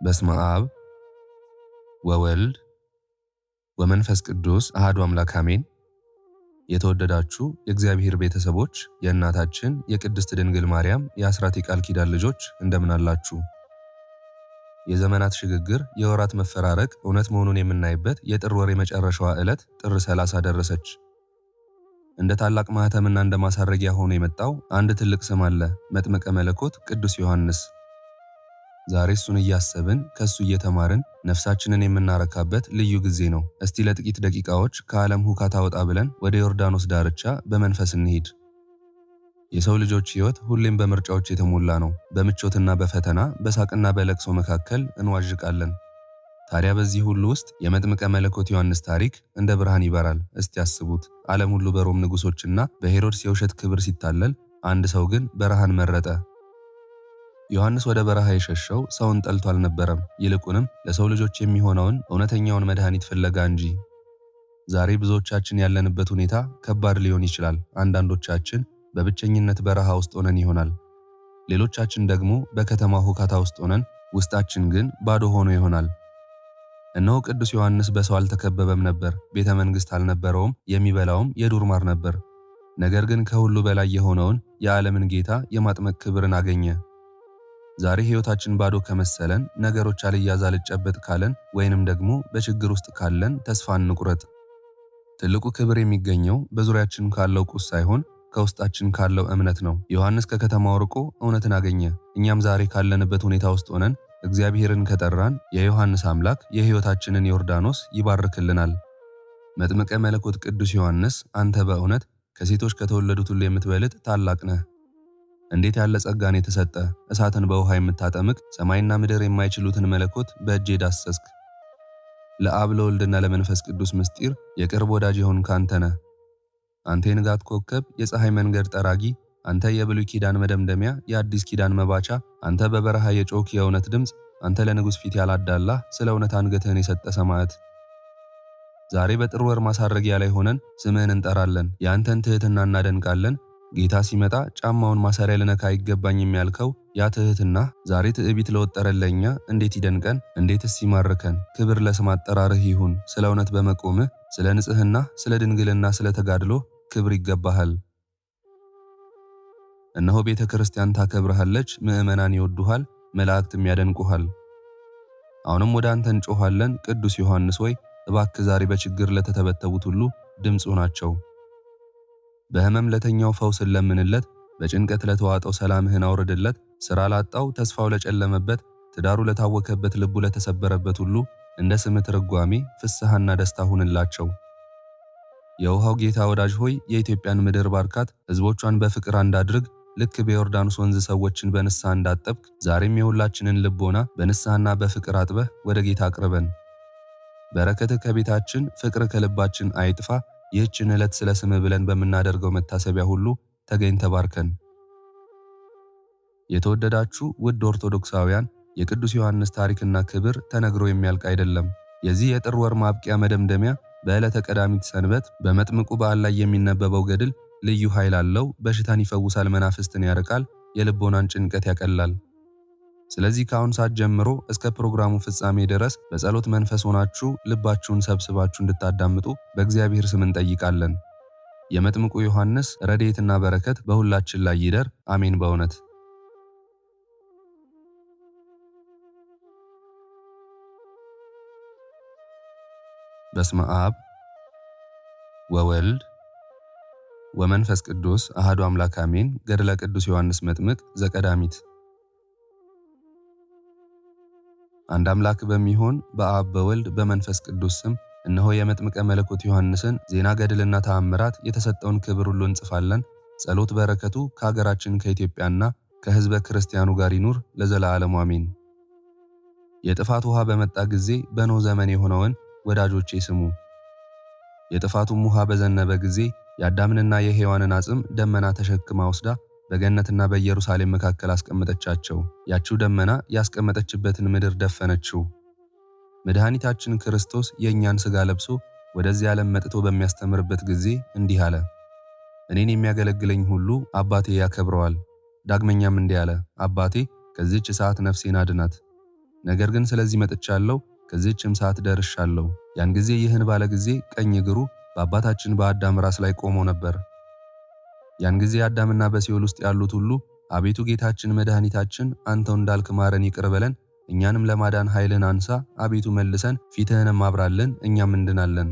በስመ አብ ወወልድ ወመንፈስ ቅዱስ አሐዱ አምላክ አሜን። የተወደዳችሁ የእግዚአብሔር ቤተሰቦች የእናታችን የቅድስት ድንግል ማርያም የአስራት የቃል ኪዳን ልጆች እንደምን አላችሁ? የዘመናት ሽግግር የወራት መፈራረቅ እውነት መሆኑን የምናይበት የጥር ወር የመጨረሻዋ ዕለት ጥር 30 ደረሰች። እንደ ታላቅ ማህተምና እንደ ማሳረጊያ ሆኖ የመጣው አንድ ትልቅ ስም አለ፣ መጥምቀ መለኮት ቅዱስ ዮሐንስ። ዛሬ እሱን እያሰብን ከሱ እየተማርን ነፍሳችንን የምናረካበት ልዩ ጊዜ ነው። እስቲ ለጥቂት ደቂቃዎች ከዓለም ሁካታ ወጣ ብለን ወደ ዮርዳኖስ ዳርቻ በመንፈስ እንሂድ። የሰው ልጆች ሕይወት ሁሌም በምርጫዎች የተሞላ ነው። በምቾትና በፈተና በሳቅና በለቅሶ መካከል እንዋዥቃለን። ታዲያ በዚህ ሁሉ ውስጥ የመጥምቀ መለኮት ዮሐንስ ታሪክ እንደ ብርሃን ይበራል። እስቲ አስቡት፣ ዓለም ሁሉ በሮም ንጉሶችና በሄሮድስ የውሸት ክብር ሲታለል፣ አንድ ሰው ግን በረሃን መረጠ። ዮሐንስ ወደ በረሃ የሸሸው ሰውን ጠልቶ አልነበረም፣ ይልቁንም ለሰው ልጆች የሚሆነውን እውነተኛውን መድኃኒት ፍለጋ እንጂ። ዛሬ ብዙዎቻችን ያለንበት ሁኔታ ከባድ ሊሆን ይችላል። አንዳንዶቻችን በብቸኝነት በረሃ ውስጥ ሆነን ይሆናል። ሌሎቻችን ደግሞ በከተማ ሁካታ ውስጥ ሆነን ውስጣችን ግን ባዶ ሆኖ ይሆናል። እነሆ ቅዱስ ዮሐንስ በሰው አልተከበበም ነበር፣ ቤተ መንግሥት አልነበረውም፣ የሚበላውም የዱር ማር ነበር። ነገር ግን ከሁሉ በላይ የሆነውን የዓለምን ጌታ የማጥመቅ ክብርን አገኘ። ዛሬ ሕይወታችን ባዶ ከመሰለን፣ ነገሮች አልያዝ አልጨበጥ ካለን፣ ወይንም ደግሞ በችግር ውስጥ ካለን ተስፋ እንቁረጥ። ትልቁ ክብር የሚገኘው በዙሪያችን ካለው ቁስ ሳይሆን ከውስጣችን ካለው እምነት ነው። ዮሐንስ ከከተማው ርቆ እውነትን አገኘ። እኛም ዛሬ ካለንበት ሁኔታ ውስጥ ሆነን እግዚአብሔርን ከጠራን የዮሐንስ አምላክ የሕይወታችንን ዮርዳኖስ ይባርክልናል። መጥምቀ መለኮት ቅዱስ ዮሐንስ፣ አንተ በእውነት ከሴቶች ከተወለዱት ሁሉ የምትበልጥ ታላቅ ነህ። እንዴት ያለ ጸጋን የተሰጠ! እሳትን በውሃ የምታጠምቅ፣ ሰማይና ምድር የማይችሉትን መለኮት በእጅ ዳሰስክ። ለአብ ለወልድና ለመንፈስ ቅዱስ ምስጢር የቅርብ ወዳጅ የሆንክ አንተ ነህ። አንተ የንጋት ኮከብ፣ የፀሐይ መንገድ ጠራጊ፣ አንተ የብሉይ ኪዳን መደምደሚያ፣ የአዲስ ኪዳን መባቻ፣ አንተ በበረሃ የጮክ የእውነት ድምፅ፣ አንተ ለንጉሥ ፊት ያላዳላህ ስለ እውነት አንገትህን የሰጠ ሰማዕት። ዛሬ በጥር ወር ማሳረጊያ ላይ ሆነን ስምህን እንጠራለን፣ የአንተን ትሕትና እናደንቃለን። ጌታ ሲመጣ ጫማውን ማሰሪያ ልነካ አይገባኝም ያልከው ያ ትሕትና ዛሬ ትዕቢት ለወጠረን ለእኛ እንዴት ይደንቀን፣ እንዴትስ ይማርከን። ክብር ለስም አጠራርህ ይሁን። ስለ እውነት በመቆምህ፣ ስለ ንጽሕና፣ ስለ ድንግልና፣ ስለ ተጋድሎ ክብር ይገባሃል። እነሆ ቤተ ክርስቲያን ታከብርሃለች፣ ምዕመናን ይወዱሃል፣ መላእክትም ያደንቁሃል። አሁንም ወደ አንተ እንጮኻለን። ቅዱስ ዮሐንስ ሆይ እባክህ ዛሬ በችግር ለተተበተቡት ሁሉ ድምፁ ናቸው። በሕመም ለተኛው ፈውስን ለምንለት፣ በጭንቀት ለተዋጠው ሰላምህን አውርድለት። ሥራ ላጣው፣ ተስፋው ለጨለመበት፣ ትዳሩ ለታወከበት፣ ልቡ ለተሰበረበት ሁሉ እንደ ስምህ ትርጓሜ ፍስሐና ደስታ ሁንላቸው። የውሃው ጌታ ወዳጅ ሆይ የኢትዮጵያን ምድር ባርካት፣ ሕዝቦቿን በፍቅር አንድ አድርግ። ልክ በዮርዳኖስ ወንዝ ሰዎችን በንስሐ እንዳጠብክ ዛሬም የሁላችንን ልቦና በንስሐና በፍቅር አጥበህ ወደ ጌታ አቅርበን። በረከትህ ከቤታችን፣ ፍቅር ከልባችን አይጥፋ። ይህችን ዕለት ስለ ስምህ ብለን በምናደርገው መታሰቢያ ሁሉ ተገኝ ተባርከን። የተወደዳችሁ ውድ ኦርቶዶክሳውያን፣ የቅዱስ ዮሐንስ ታሪክና ክብር ተነግሮ የሚያልቅ አይደለም። የዚህ የጥር ወር ማብቂያ መደምደሚያ በዕለተ ቀዳሚት ሰንበት በመጥምቁ በዓል ላይ የሚነበበው ገድል ልዩ ኃይል አለው። በሽታን ይፈውሳል፣ መናፍስትን ያርቃል፣ የልቦናን ጭንቀት ያቀላል። ስለዚህ ከአሁን ሰዓት ጀምሮ እስከ ፕሮግራሙ ፍጻሜ ድረስ በጸሎት መንፈስ ሆናችሁ ልባችሁን ሰብስባችሁ እንድታዳምጡ በእግዚአብሔር ስም እንጠይቃለን። የመጥምቁ ዮሐንስ ረድኤትና በረከት በሁላችን ላይ ይደር፣ አሜን። በእውነት በስመ አብ ወወልድ ወመንፈስ ቅዱስ አሐዱ አምላክ አሜን። ገድለ ቅዱስ ዮሐንስ መጥምቅ ዘቀዳሚት። አንድ አምላክ በሚሆን በአብ በወልድ በመንፈስ ቅዱስ ስም እነሆ የመጥምቀ መለኮት ዮሐንስን ዜና ገድልና ተአምራት የተሰጠውን ክብር ሁሉ እንጽፋለን። ጸሎት በረከቱ ከሀገራችን ከኢትዮጵያና ከሕዝበ ክርስቲያኑ ጋር ይኑር ለዘላለሙ አሜን። የጥፋት ውሃ በመጣ ጊዜ በኖህ ዘመን የሆነውን ወዳጆቼ ስሙ። የጥፋቱም ውሃ በዘነበ ጊዜ የአዳምንና የሔዋንን አጽም ደመና ተሸክማ ወስዳ በገነትና በኢየሩሳሌም መካከል አስቀመጠቻቸው። ያቺው ደመና ያስቀመጠችበትን ምድር ደፈነችው። መድኃኒታችን ክርስቶስ የእኛን ሥጋ ለብሶ ወደዚህ ዓለም መጥቶ በሚያስተምርበት ጊዜ እንዲህ አለ። እኔን የሚያገለግለኝ ሁሉ አባቴ ያከብረዋል። ዳግመኛም እንዲህ አለ። አባቴ ከዚህች ሰዓት ነፍሴን አድናት። ነገር ግን ስለዚህ መጥቻለሁ፣ ከዚህችም ሰዓት ደርሻለሁ። ያን ጊዜ ይህን ባለ ጊዜ ቀኝ እግሩ በአባታችን በአዳም ራስ ላይ ቆሞ ነበር። ያን ጊዜ አዳምና በሲኦል ውስጥ ያሉት ሁሉ አቤቱ ጌታችን መድኃኒታችን አንተው እንዳልክ ማረን፣ ይቅር በለን፣ እኛንም ለማዳን ኃይልን አንሳ፣ አቤቱ መልሰን፣ ፊትህንም አብራልን፣ እኛም እንድናለን።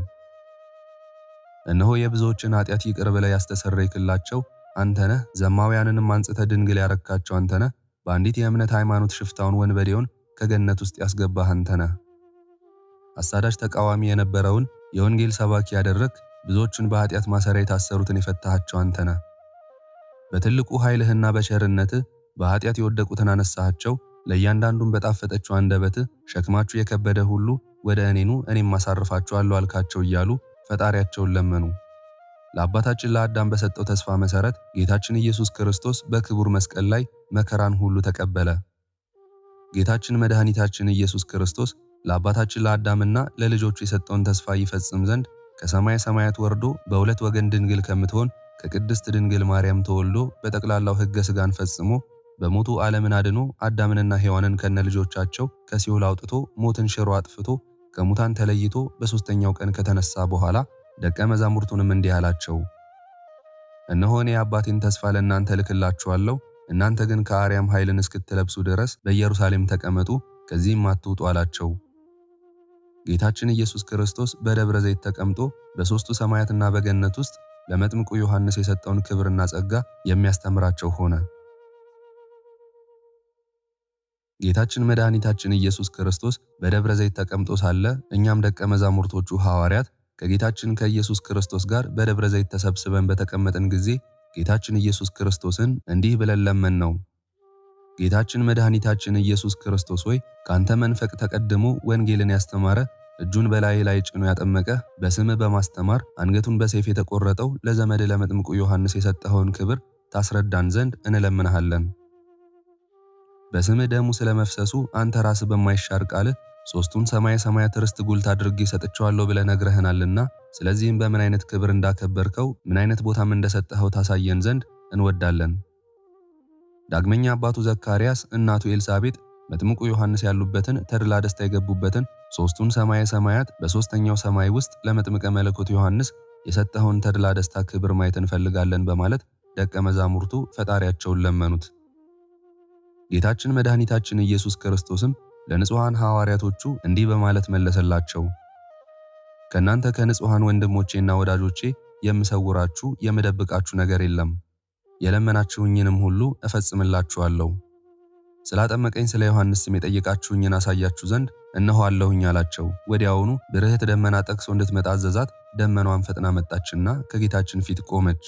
እነሆ የብዙዎችን ኃጢአት ይቅር ብለህ ያስተሰረይክላቸው አንተ ነህ። ዘማውያንንም አንጽተህ ድንግል ያረካቸው አንተ ነህ። በአንዲት የእምነት ሃይማኖት ሽፍታውን ወንበዴውን ከገነት ውስጥ ያስገባህ አንተ ነህ። አሳዳጅ ተቃዋሚ የነበረውን የወንጌል ሰባኪ ያደረግ፣ ብዙዎችን በኃጢአት ማሰሪያ የታሰሩትን የፈታሃቸው አንተ ነህ። በትልቁ ኃይልህና በቸርነትህ በኃጢአት የወደቁትን አነሳሃቸው። ለእያንዳንዱም በጣፈጠችው አንደበትህ ሸክማችሁ የከበደ ሁሉ ወደ እኔ ኑ እኔም አሳርፋችኋለሁ አልካቸው እያሉ ፈጣሪያቸውን ለመኑ። ለአባታችን ለአዳም በሰጠው ተስፋ መሰረት ጌታችን ኢየሱስ ክርስቶስ በክቡር መስቀል ላይ መከራን ሁሉ ተቀበለ። ጌታችን መድኃኒታችን ኢየሱስ ክርስቶስ ለአባታችን ለአዳምና ለልጆቹ የሰጠውን ተስፋ ይፈጽም ዘንድ ከሰማየ ሰማያት ወርዶ በሁለት ወገን ድንግል ከምትሆን ከቅድስት ድንግል ማርያም ተወልዶ በጠቅላላው ሕገ ሥጋን ፈጽሞ በሞቱ ዓለምን አድኖ አዳምንና ሔዋንን ከነልጆቻቸው ከሲኦል አውጥቶ ሞትን ሽሮ አጥፍቶ ከሙታን ተለይቶ በሦስተኛው ቀን ከተነሳ በኋላ ደቀ መዛሙርቱንም እንዲህ አላቸው፣ እነሆ እኔ የአባቴን ተስፋ ለእናንተ እልክላችኋለሁ። እናንተ ግን ከአርያም ኃይልን እስክትለብሱ ድረስ በኢየሩሳሌም ተቀመጡ፣ ከዚህም አትውጡ አላቸው። ጌታችን ኢየሱስ ክርስቶስ በደብረ ዘይት ተቀምጦ በሦስቱ ሰማያትና በገነት ውስጥ ለመጥምቁ ዮሐንስ የሰጠውን ክብርና ጸጋ የሚያስተምራቸው ሆነ። ጌታችን መድኃኒታችን ኢየሱስ ክርስቶስ በደብረ ዘይት ተቀምጦ ሳለ እኛም ደቀ መዛሙርቶቹ ሐዋርያት ከጌታችን ከኢየሱስ ክርስቶስ ጋር በደብረ ዘይት ተሰብስበን በተቀመጥን ጊዜ ጌታችን ኢየሱስ ክርስቶስን እንዲህ ብለን ለመንነው። ጌታችን መድኃኒታችን ኢየሱስ ክርስቶስ ሆይ፣ ካንተ መንፈቅ ተቀድሞ ወንጌልን ያስተማረ እጁን በላይ ላይ ጭኖ ያጠመቀ በስምህ በማስተማር አንገቱን በሰይፍ የተቆረጠው ለዘመድ ለመጥምቁ ዮሐንስ የሰጠኸውን ክብር ታስረዳን ዘንድ እንለምንሃለን። በስምህ ደሙ ስለመፍሰሱ አንተ ራስህ በማይሻር ቃልህ ሦስቱን ሰማየ ሰማያት ርስት ጉልት አድርጌ ሰጥቼዋለሁ ብለህ ነግረህናልና፣ ስለዚህም በምን አይነት ክብር እንዳከበርከው ምን አይነት ቦታም እንደሰጠኸው ታሳየን ዘንድ እንወዳለን። ዳግመኛ አባቱ ዘካርያስ እናቱ ኤልሳቤጥ መጥምቁ ዮሐንስ ያሉበትን ተድላ ደስታ የገቡበትን ሦስቱን ሰማየ ሰማያት በሦስተኛው ሰማይ ውስጥ ለመጥምቀ መለኮት ዮሐንስ የሰጠኸውን ተድላ ደስታ ክብር ማየት እንፈልጋለን በማለት ደቀ መዛሙርቱ ፈጣሪያቸውን ለመኑት። ጌታችን መድኃኒታችን ኢየሱስ ክርስቶስም ለንጹሐን ሐዋርያቶቹ እንዲህ በማለት መለሰላቸው፣ ከእናንተ ከንጹሐን ወንድሞቼና ወዳጆቼ የምሰውራችሁ የምደብቃችሁ ነገር የለም። የለመናችሁኝንም ሁሉ እፈጽምላችኋለሁ። ስላጠመቀኝ ስለ ዮሐንስ ስም የጠየቃችሁኝን አሳያችሁ ዘንድ እነሆ አለሁኝ አላቸው። ወዲያውኑ ብርህት ደመና ጠቅሶ እንድትመጣ አዘዛት። ደመናዋም ፈጥና መጣችና ከጌታችን ፊት ቆመች።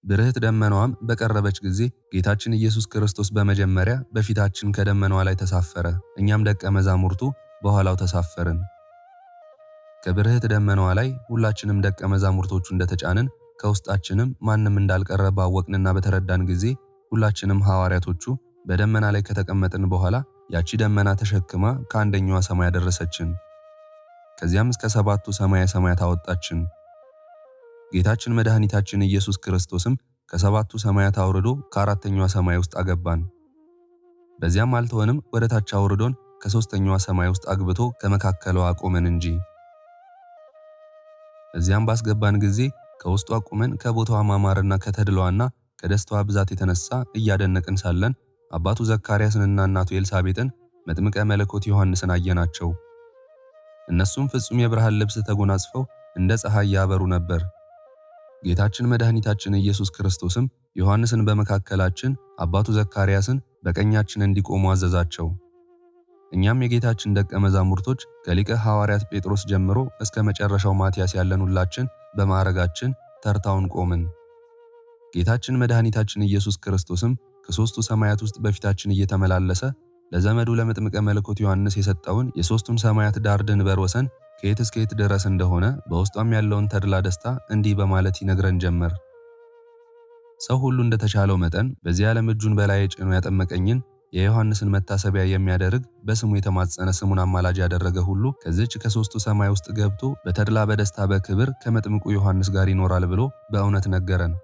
ብርህት ደመናዋም በቀረበች ጊዜ ጌታችን ኢየሱስ ክርስቶስ በመጀመሪያ በፊታችን ከደመናዋ ላይ ተሳፈረ። እኛም ደቀ መዛሙርቱ በኋላው ተሳፈርን። ከብርህት ደመናዋ ላይ ሁላችንም ደቀ መዛሙርቶቹ እንደተጫንን ከውስጣችንም ማንም እንዳልቀረ ባወቅንና በተረዳን ጊዜ ሁላችንም ሐዋርያቶቹ በደመና ላይ ከተቀመጥን በኋላ ያቺ ደመና ተሸክማ ከአንደኛዋ ሰማይ አደረሰችን። ከዚያም እስከ ሰባቱ ሰማየ ሰማያት አወጣችን። ጌታችን መድኃኒታችን ኢየሱስ ክርስቶስም ከሰባቱ ሰማያት አውርዶ ከአራተኛዋ ሰማይ ውስጥ አገባን። በዚያም አልተወንም፣ ወደ ታች አውርዶን ከሦስተኛዋ ሰማይ ውስጥ አግብቶ ከመካከሏ አቆመን እንጂ። እዚያም ባስገባን ጊዜ ከውስጡ አቁመን ከቦታዋ ማማርና ከተድላዋና ከደስታዋ ብዛት የተነሳ እያደነቅን ሳለን አባቱ ዘካርያስንና እናቱ ኤልሳቤጥን መጥምቀ መለኮት ዮሐንስን አየናቸው። እነሱም ፍጹም የብርሃን ልብስ ተጎናጽፈው እንደ ፀሐይ ያበሩ ነበር። ጌታችን መድኃኒታችን ኢየሱስ ክርስቶስም ዮሐንስን በመካከላችን አባቱ ዘካርያስን በቀኛችን እንዲቆሙ አዘዛቸው። እኛም የጌታችን ደቀ መዛሙርቶች ከሊቀ ሐዋርያት ጴጥሮስ ጀምሮ እስከ መጨረሻው ማትያስ ያለን ሁላችን በማዕረጋችን ተርታውን ቆምን። ጌታችን መድኃኒታችን ኢየሱስ ክርስቶስም ከሦስቱ ሰማያት ውስጥ በፊታችን እየተመላለሰ ለዘመዱ ለመጥምቀ መለኮት ዮሐንስ የሰጠውን የሦስቱን ሰማያት ዳር ድንበር ወሰን ከየት እስከ የት ድረስ እንደሆነ በውስጧም ያለውን ተድላ ደስታ እንዲህ በማለት ይነግረን ጀመር። ሰው ሁሉ እንደተቻለው መጠን በዚህ ዓለም እጁን በላዬ ጭኖ ያጠመቀኝን የዮሐንስን መታሰቢያ የሚያደርግ በስሙ የተማጸነ ስሙን አማላጅ ያደረገ ሁሉ ከዚች ከሦስቱ ሰማይ ውስጥ ገብቶ በተድላ በደስታ በክብር ከመጥምቁ ዮሐንስ ጋር ይኖራል ብሎ በእውነት ነገረን።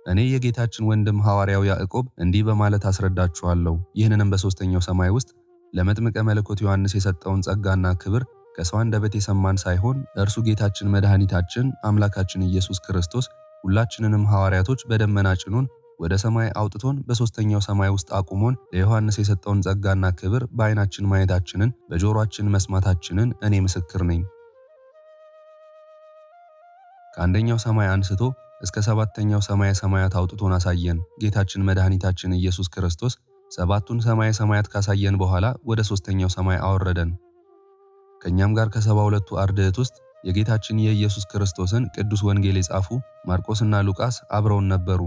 እኔ የጌታችን ወንድም ሐዋርያው ያዕቆብ እንዲህ በማለት አስረዳችኋለሁ። ይህንንም በሦስተኛው ሰማይ ውስጥ ለመጥምቀ መለኮት ዮሐንስ የሰጠውን ጸጋና ክብር ከሰው አንደበት የሰማን ሳይሆን እርሱ ጌታችን መድኃኒታችን አምላካችን ኢየሱስ ክርስቶስ ሁላችንንም ሐዋርያቶች በደመና ጭኖን ወደ ሰማይ አውጥቶን በሦስተኛው ሰማይ ውስጥ አቁሞን ለዮሐንስ የሰጠውን ጸጋና ክብር በዓይናችን ማየታችንን በጆሮአችን መስማታችንን እኔ ምስክር ነኝ። ከአንደኛው ሰማይ አንስቶ እስከ ሰባተኛው ሰማየ ሰማያት አውጥቶን አሳየን። ጌታችን መድኃኒታችን ኢየሱስ ክርስቶስ ሰባቱን ሰማየ ሰማያት ካሳየን በኋላ ወደ ሦስተኛው ሰማይ አወረደን። ከእኛም ጋር ከ72ቱ አርድእት ውስጥ የጌታችን የኢየሱስ ክርስቶስን ቅዱስ ወንጌል የጻፉ ማርቆስና ሉቃስ አብረውን ነበሩ።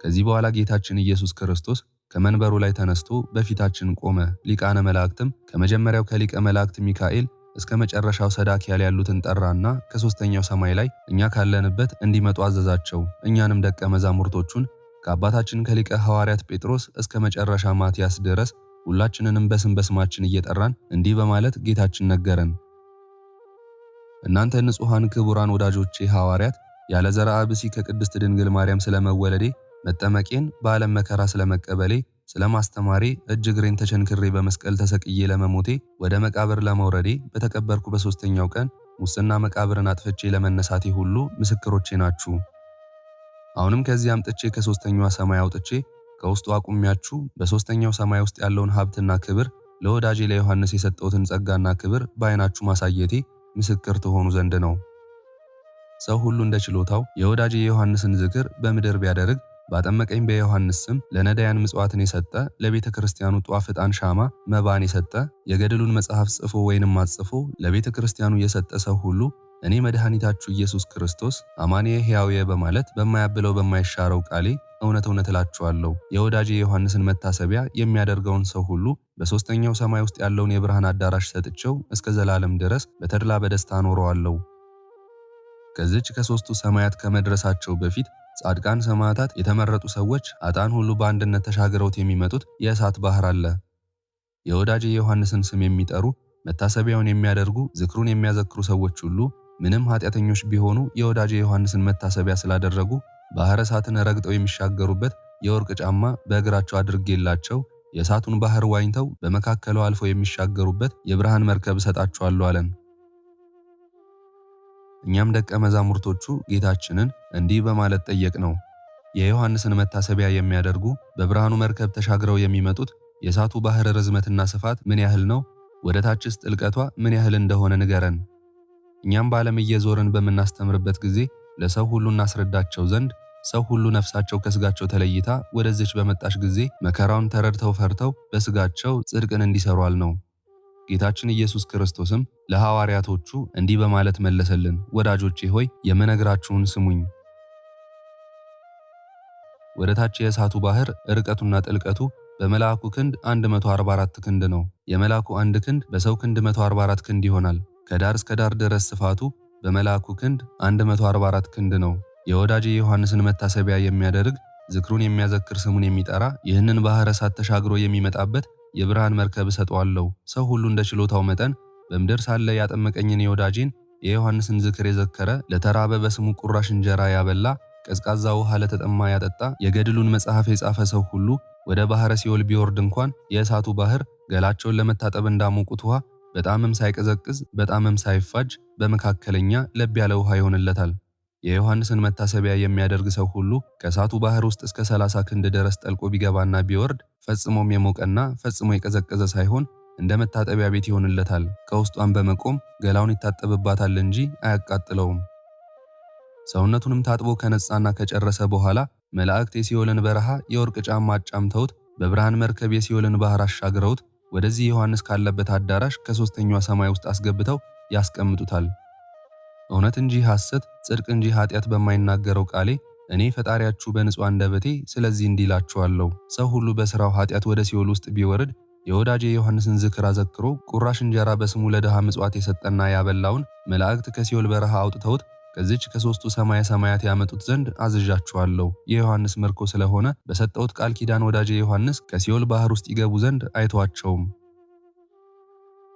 ከዚህ በኋላ ጌታችን ኢየሱስ ክርስቶስ ከመንበሩ ላይ ተነስቶ በፊታችን ቆመ። ሊቃነ መላእክትም ከመጀመሪያው ከሊቀ መላእክት ሚካኤል እስከ መጨረሻው ሰዳክያል ያሉትን ጠራና ከሦስተኛው ሰማይ ላይ እኛ ካለንበት እንዲመጡ አዘዛቸው። እኛንም ደቀ መዛሙርቶቹን ከአባታችን ከሊቀ ሐዋርያት ጴጥሮስ እስከ መጨረሻ ማትያስ ድረስ ሁላችንንም በስም በስማችን እየጠራን እንዲህ በማለት ጌታችን ነገረን። እናንተ ንጹሐን ክቡራን ወዳጆቼ ሐዋርያት ያለ ዘርአ ብእሲ ከቅድስት ድንግል ማርያም ስለመወለዴ መጠመቄን በዓለም መከራ ስለመቀበሌ ስለማስተማሬ እጅ እግሬን ተቸንክሬ በመስቀል ተሰቅዬ ለመሞቴ ወደ መቃብር ለመውረዴ በተቀበርኩ በሦስተኛው ቀን ሙስና መቃብርን አጥፍቼ ለመነሳቴ ሁሉ ምስክሮቼ ናችሁ። አሁንም ከዚህ አምጥቼ ከሦስተኛዋ ሰማይ አውጥቼ ከውስጡ አቁሚያችሁ በሦስተኛው ሰማይ ውስጥ ያለውን ሀብትና ክብር ለወዳጄ ለዮሐንስ የሰጠሁትን ጸጋና ክብር በዓይናችሁ ማሳየቴ ምስክር ትሆኑ ዘንድ ነው። ሰው ሁሉ እንደ ችሎታው የወዳጄ የዮሐንስን ዝክር በምድር ቢያደርግ ባጠመቀኝ በዮሐንስ ስም ለነዳያን ምጽዋትን የሰጠ ለቤተ ክርስቲያኑ ጧፍ ዕጣን ሻማ መባን የሰጠ የገድሉን መጽሐፍ ጽፎ ወይንም አጽፎ ለቤተ ክርስቲያኑ የሰጠ ሰው ሁሉ እኔ መድኃኒታችሁ ኢየሱስ ክርስቶስ አማኑኤ ሕያውየ በማለት በማያብለው በማይሻረው ቃሌ እውነት እውነት እላችኋለሁ የወዳጄ የዮሐንስን መታሰቢያ የሚያደርገውን ሰው ሁሉ በሦስተኛው ሰማይ ውስጥ ያለውን የብርሃን አዳራሽ ሰጥቼው እስከ ዘላለም ድረስ በተድላ በደስታ አኖረዋለሁ። ከዚች ከሦስቱ ሰማያት ከመድረሳቸው በፊት ጻድቃን ሰማዕታት፣ የተመረጡ ሰዎች፣ ኃጥአን ሁሉ በአንድነት ተሻግረውት የሚመጡት የእሳት ባህር አለ። የወዳጄ የዮሐንስን ስም የሚጠሩ መታሰቢያውን የሚያደርጉ ዝክሩን የሚያዘክሩ ሰዎች ሁሉ ምንም ኃጢአተኞች ቢሆኑ የወዳጄ ዮሐንስን መታሰቢያ ስላደረጉ ባህረ እሳትን ረግጠው የሚሻገሩበት የወርቅ ጫማ በእግራቸው አድርጌላቸው የእሳቱን ባህር ዋኝተው በመካከሉ አልፈው የሚሻገሩበት የብርሃን መርከብ እሰጣቸዋለሁ አለን። እኛም ደቀ መዛሙርቶቹ ጌታችንን እንዲህ በማለት ጠየቅነው። የዮሐንስን መታሰቢያ የሚያደርጉ በብርሃኑ መርከብ ተሻግረው የሚመጡት የእሳቱ ባህር ርዝመትና ስፋት ምን ያህል ነው? ወደ ታችስ ጥልቀቷ ምን ያህል እንደሆነ ንገረን። እኛም በዓለም እየዞርን በምናስተምርበት ጊዜ ለሰው ሁሉ እናስረዳቸው ዘንድ ሰው ሁሉ ነፍሳቸው ከስጋቸው ተለይታ ወደዚች በመጣሽ ጊዜ መከራውን ተረድተው ፈርተው በስጋቸው ጽድቅን እንዲሰሩ አልነው። ጌታችን ኢየሱስ ክርስቶስም ለሐዋርያቶቹ እንዲህ በማለት መለሰልን። ወዳጆቼ ሆይ የምነግራችሁን ስሙኝ። ወደ ታች የእሳቱ ባህር ርቀቱና ጥልቀቱ በመልአኩ ክንድ 144 ክንድ ነው። የመልአኩ አንድ ክንድ በሰው ክንድ 144 ክንድ ይሆናል። ከዳር እስከ ዳር ድረስ ስፋቱ በመልአኩ ክንድ 144 ክንድ ነው። የወዳጄ ዮሐንስን መታሰቢያ የሚያደርግ ዝክሩን የሚያዘክር ስሙን የሚጠራ ይህንን ባህረ እሳት ተሻግሮ የሚመጣበት የብርሃን መርከብ እሰጠዋለሁ። ሰው ሁሉ እንደ ችሎታው መጠን በምድር ሳለ ያጠመቀኝን የወዳጄን የዮሐንስን ዝክር የዘከረ ለተራበ በስሙ ቁራሽ እንጀራ ያበላ ቀዝቃዛ ውሃ ለተጠማ ያጠጣ የገድሉን መጽሐፍ የጻፈ ሰው ሁሉ ወደ ባህረ ሲኦል ቢወርድ እንኳን የእሳቱ ባህር ገላቸውን ለመታጠብ እንዳሞቁት ውሃ በጣምም ሳይቀዘቅዝ በጣምም ሳይፋጅ በመካከለኛ ለብ ያለ ውሃ ይሆንለታል። የዮሐንስን መታሰቢያ የሚያደርግ ሰው ሁሉ ከእሳቱ ባህር ውስጥ እስከ 30 ክንድ ድረስ ጠልቆ ቢገባና ቢወርድ ፈጽሞም የሞቀና ፈጽሞ የቀዘቀዘ ሳይሆን እንደ መታጠቢያ ቤት ይሆንለታል። ከውስጧን በመቆም ገላውን ይታጠብባታል እንጂ አያቃጥለውም። ሰውነቱንም ታጥቦ ከነጻና ከጨረሰ በኋላ መላእክት የሲኦልን በረሃ የወርቅ ጫማ አጫምተውት በብርሃን መርከብ የሲኦልን ባህር አሻግረውት ወደዚህ ዮሐንስ ካለበት አዳራሽ ከሦስተኛው ሰማይ ውስጥ አስገብተው ያስቀምጡታል። እውነት እንጂ ሐሰት፣ ጽድቅ እንጂ ኃጢአት በማይናገረው ቃሌ እኔ ፈጣሪያችሁ በንጹሕ አንደበቴ ስለዚህ እንዲህ እላችኋለሁ። ሰው ሁሉ በሥራው ኃጢአት ወደ ሲኦል ውስጥ ቢወርድ የወዳጄ ዮሐንስን ዝክር አዘክሮ ቁራሽ እንጀራ በስሙ ለድሃ ምጽዋት የሰጠና ያበላውን መላእክት ከሲኦል በረሃ አውጥተውት ከዚች ከሦስቱ ሰማየ ሰማያት ያመጡት ዘንድ አዝዣችኋለሁ። የዮሐንስ ምርኮ ስለሆነ በሰጠሁት ቃል ኪዳን ወዳጄ ዮሐንስ ከሲኦል ባህር ውስጥ ይገቡ ዘንድ አይተዋቸውም።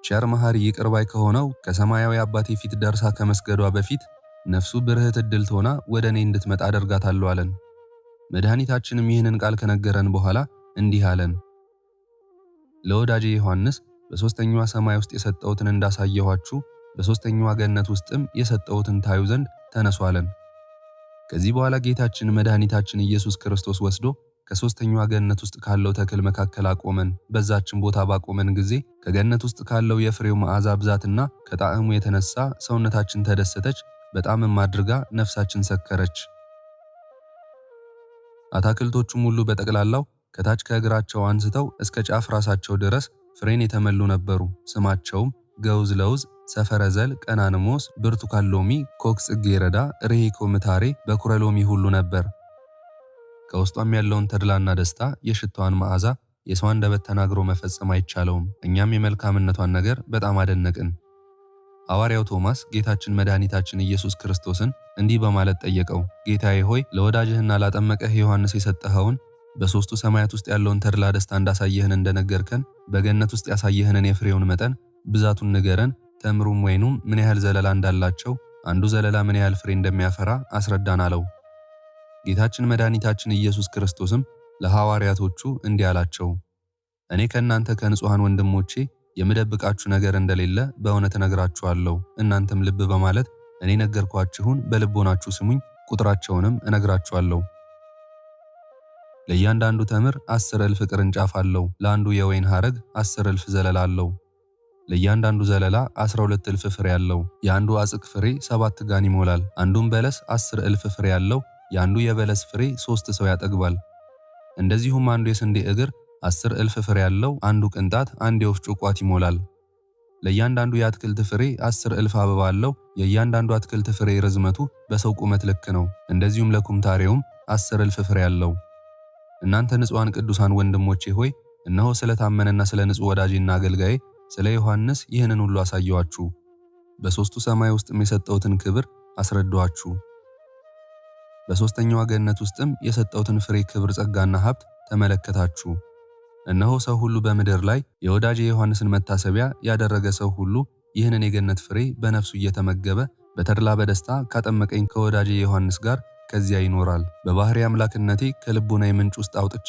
ቸር መሐሪ ይቅር ባይ ከሆነው ከሰማያዊ አባቴ ፊት ደርሳ ከመስገዷ በፊት ነፍሱ ብርህት ዕድልት ሆና ወደ እኔ እንድትመጣ አደርጋታለሁ አለን። መድኃኒታችንም ይህንን ቃል ከነገረን በኋላ እንዲህ አለን። ለወዳጄ ዮሐንስ በሦስተኛዋ ሰማይ ውስጥ የሰጠሁትን እንዳሳየኋችሁ በሦስተኛዋ ገነት ውስጥም የሰጠሁትን ታዩ ዘንድ ተነሱ አለን። ከዚህ በኋላ ጌታችን መድኃኒታችን ኢየሱስ ክርስቶስ ወስዶ ከሦስተኛዋ ገነት ውስጥ ካለው ተክል መካከል አቆመን። በዛችን ቦታ ባቆመን ጊዜ ከገነት ውስጥ ካለው የፍሬው መዓዛ ብዛትና ከጣዕሙ የተነሳ ሰውነታችን ተደሰተች፣ በጣምም አድርጋ ነፍሳችን ሰከረች። አታክልቶቹም ሁሉ በጠቅላላው ከታች ከእግራቸው አንስተው እስከ ጫፍ ራሳቸው ድረስ ፍሬን የተመሉ ነበሩ። ስማቸውም ገውዝ ለውዝ፣ ሰፈረዘል፣ ቀናንሞስ፣ ብርቱካን ሎሚ፣ ኮክ ጽጌረዳ፣ ርሄኮ ምታሬ፣ በኩረ ሎሚ ሁሉ ነበር። ከውስጧም ያለውን ተድላና ደስታ የሽታዋን መዓዛ የሰው አንደበት ተናግሮ መፈጸም አይቻለውም። እኛም የመልካምነቷን ነገር በጣም አደነቅን። ሐዋርያው ቶማስ ጌታችን መድኃኒታችን ኢየሱስ ክርስቶስን እንዲህ በማለት ጠየቀው፣ ጌታዬ ሆይ ለወዳጅህና ላጠመቀህ ዮሐንስ የሰጠኸውን በሦስቱ ሰማያት ውስጥ ያለውን ተድላ ደስታ እንዳሳየህን እንደነገርከን በገነት ውስጥ ያሳየህንን የፍሬውን መጠን ብዛቱን ንገረን። ተምሩም ወይኑም ምን ያህል ዘለላ እንዳላቸው፣ አንዱ ዘለላ ምን ያህል ፍሬ እንደሚያፈራ አስረዳን አለው። ጌታችን መድኃኒታችን ኢየሱስ ክርስቶስም ለሐዋርያቶቹ እንዲህ አላቸው፣ እኔ ከእናንተ ከንጹሐን ወንድሞቼ የምደብቃችሁ ነገር እንደሌለ በእውነት እነግራችኋለሁ። እናንተም ልብ በማለት እኔ ነገርኳችሁን በልቦናችሁ ስሙኝ፣ ቁጥራቸውንም እነግራችኋለሁ። ለእያንዳንዱ ተምር 10,000 ቅርንጫፍ አለው። ለአንዱ የወይን ሐረግ 10,000 ዘለላ አለው። ለእያንዳንዱ ዘለላ 12,000 ፍሬ አለው። የአንዱ አጽቅ ፍሬ 7 ጋን ይሞላል። አንዱም በለስ 10,000 ፍሬ አለው። የአንዱ የበለስ ፍሬ 3 ሰው ያጠግባል። እንደዚሁም አንዱ የስንዴ እግር 10,000 ፍሬ ያለው አንዱ ቅንጣት አንድ የወፍጮ ቋት ይሞላል። ለእያንዳንዱ የአትክልት ፍሬ 10,000 አበባ አለው። የእያንዳንዱ አትክልት ፍሬ ርዝመቱ በሰው ቁመት ልክ ነው። እንደዚሁም ለኩምታሬውም 10,000 ፍሬ አለው። እናንተ ንጹሐን ቅዱሳን ወንድሞቼ ሆይ እነሆ ስለታመነና ስለ ንጹሕ ወዳጄና አገልጋዬ ስለ ዮሐንስ ይህንን ሁሉ አሳየኋችሁ። በሦስቱ ሰማይ ውስጥም የሰጠሁትን ክብር አስረዳኋችሁ። በሦስተኛዋ ገነት ውስጥም የሰጠሁትን ፍሬ ክብር፣ ጸጋና ሀብት ተመለከታችሁ። እነሆ ሰው ሁሉ በምድር ላይ የወዳጄ ዮሐንስን መታሰቢያ ያደረገ ሰው ሁሉ ይህንን የገነት ፍሬ በነፍሱ እየተመገበ በተድላ በደስታ ካጠመቀኝ ከወዳጄ ዮሐንስ ጋር ከዚያ ይኖራል። በባህሪ አምላክነቴ ከልቡናዬ ምንጭ ውስጥ አውጥቼ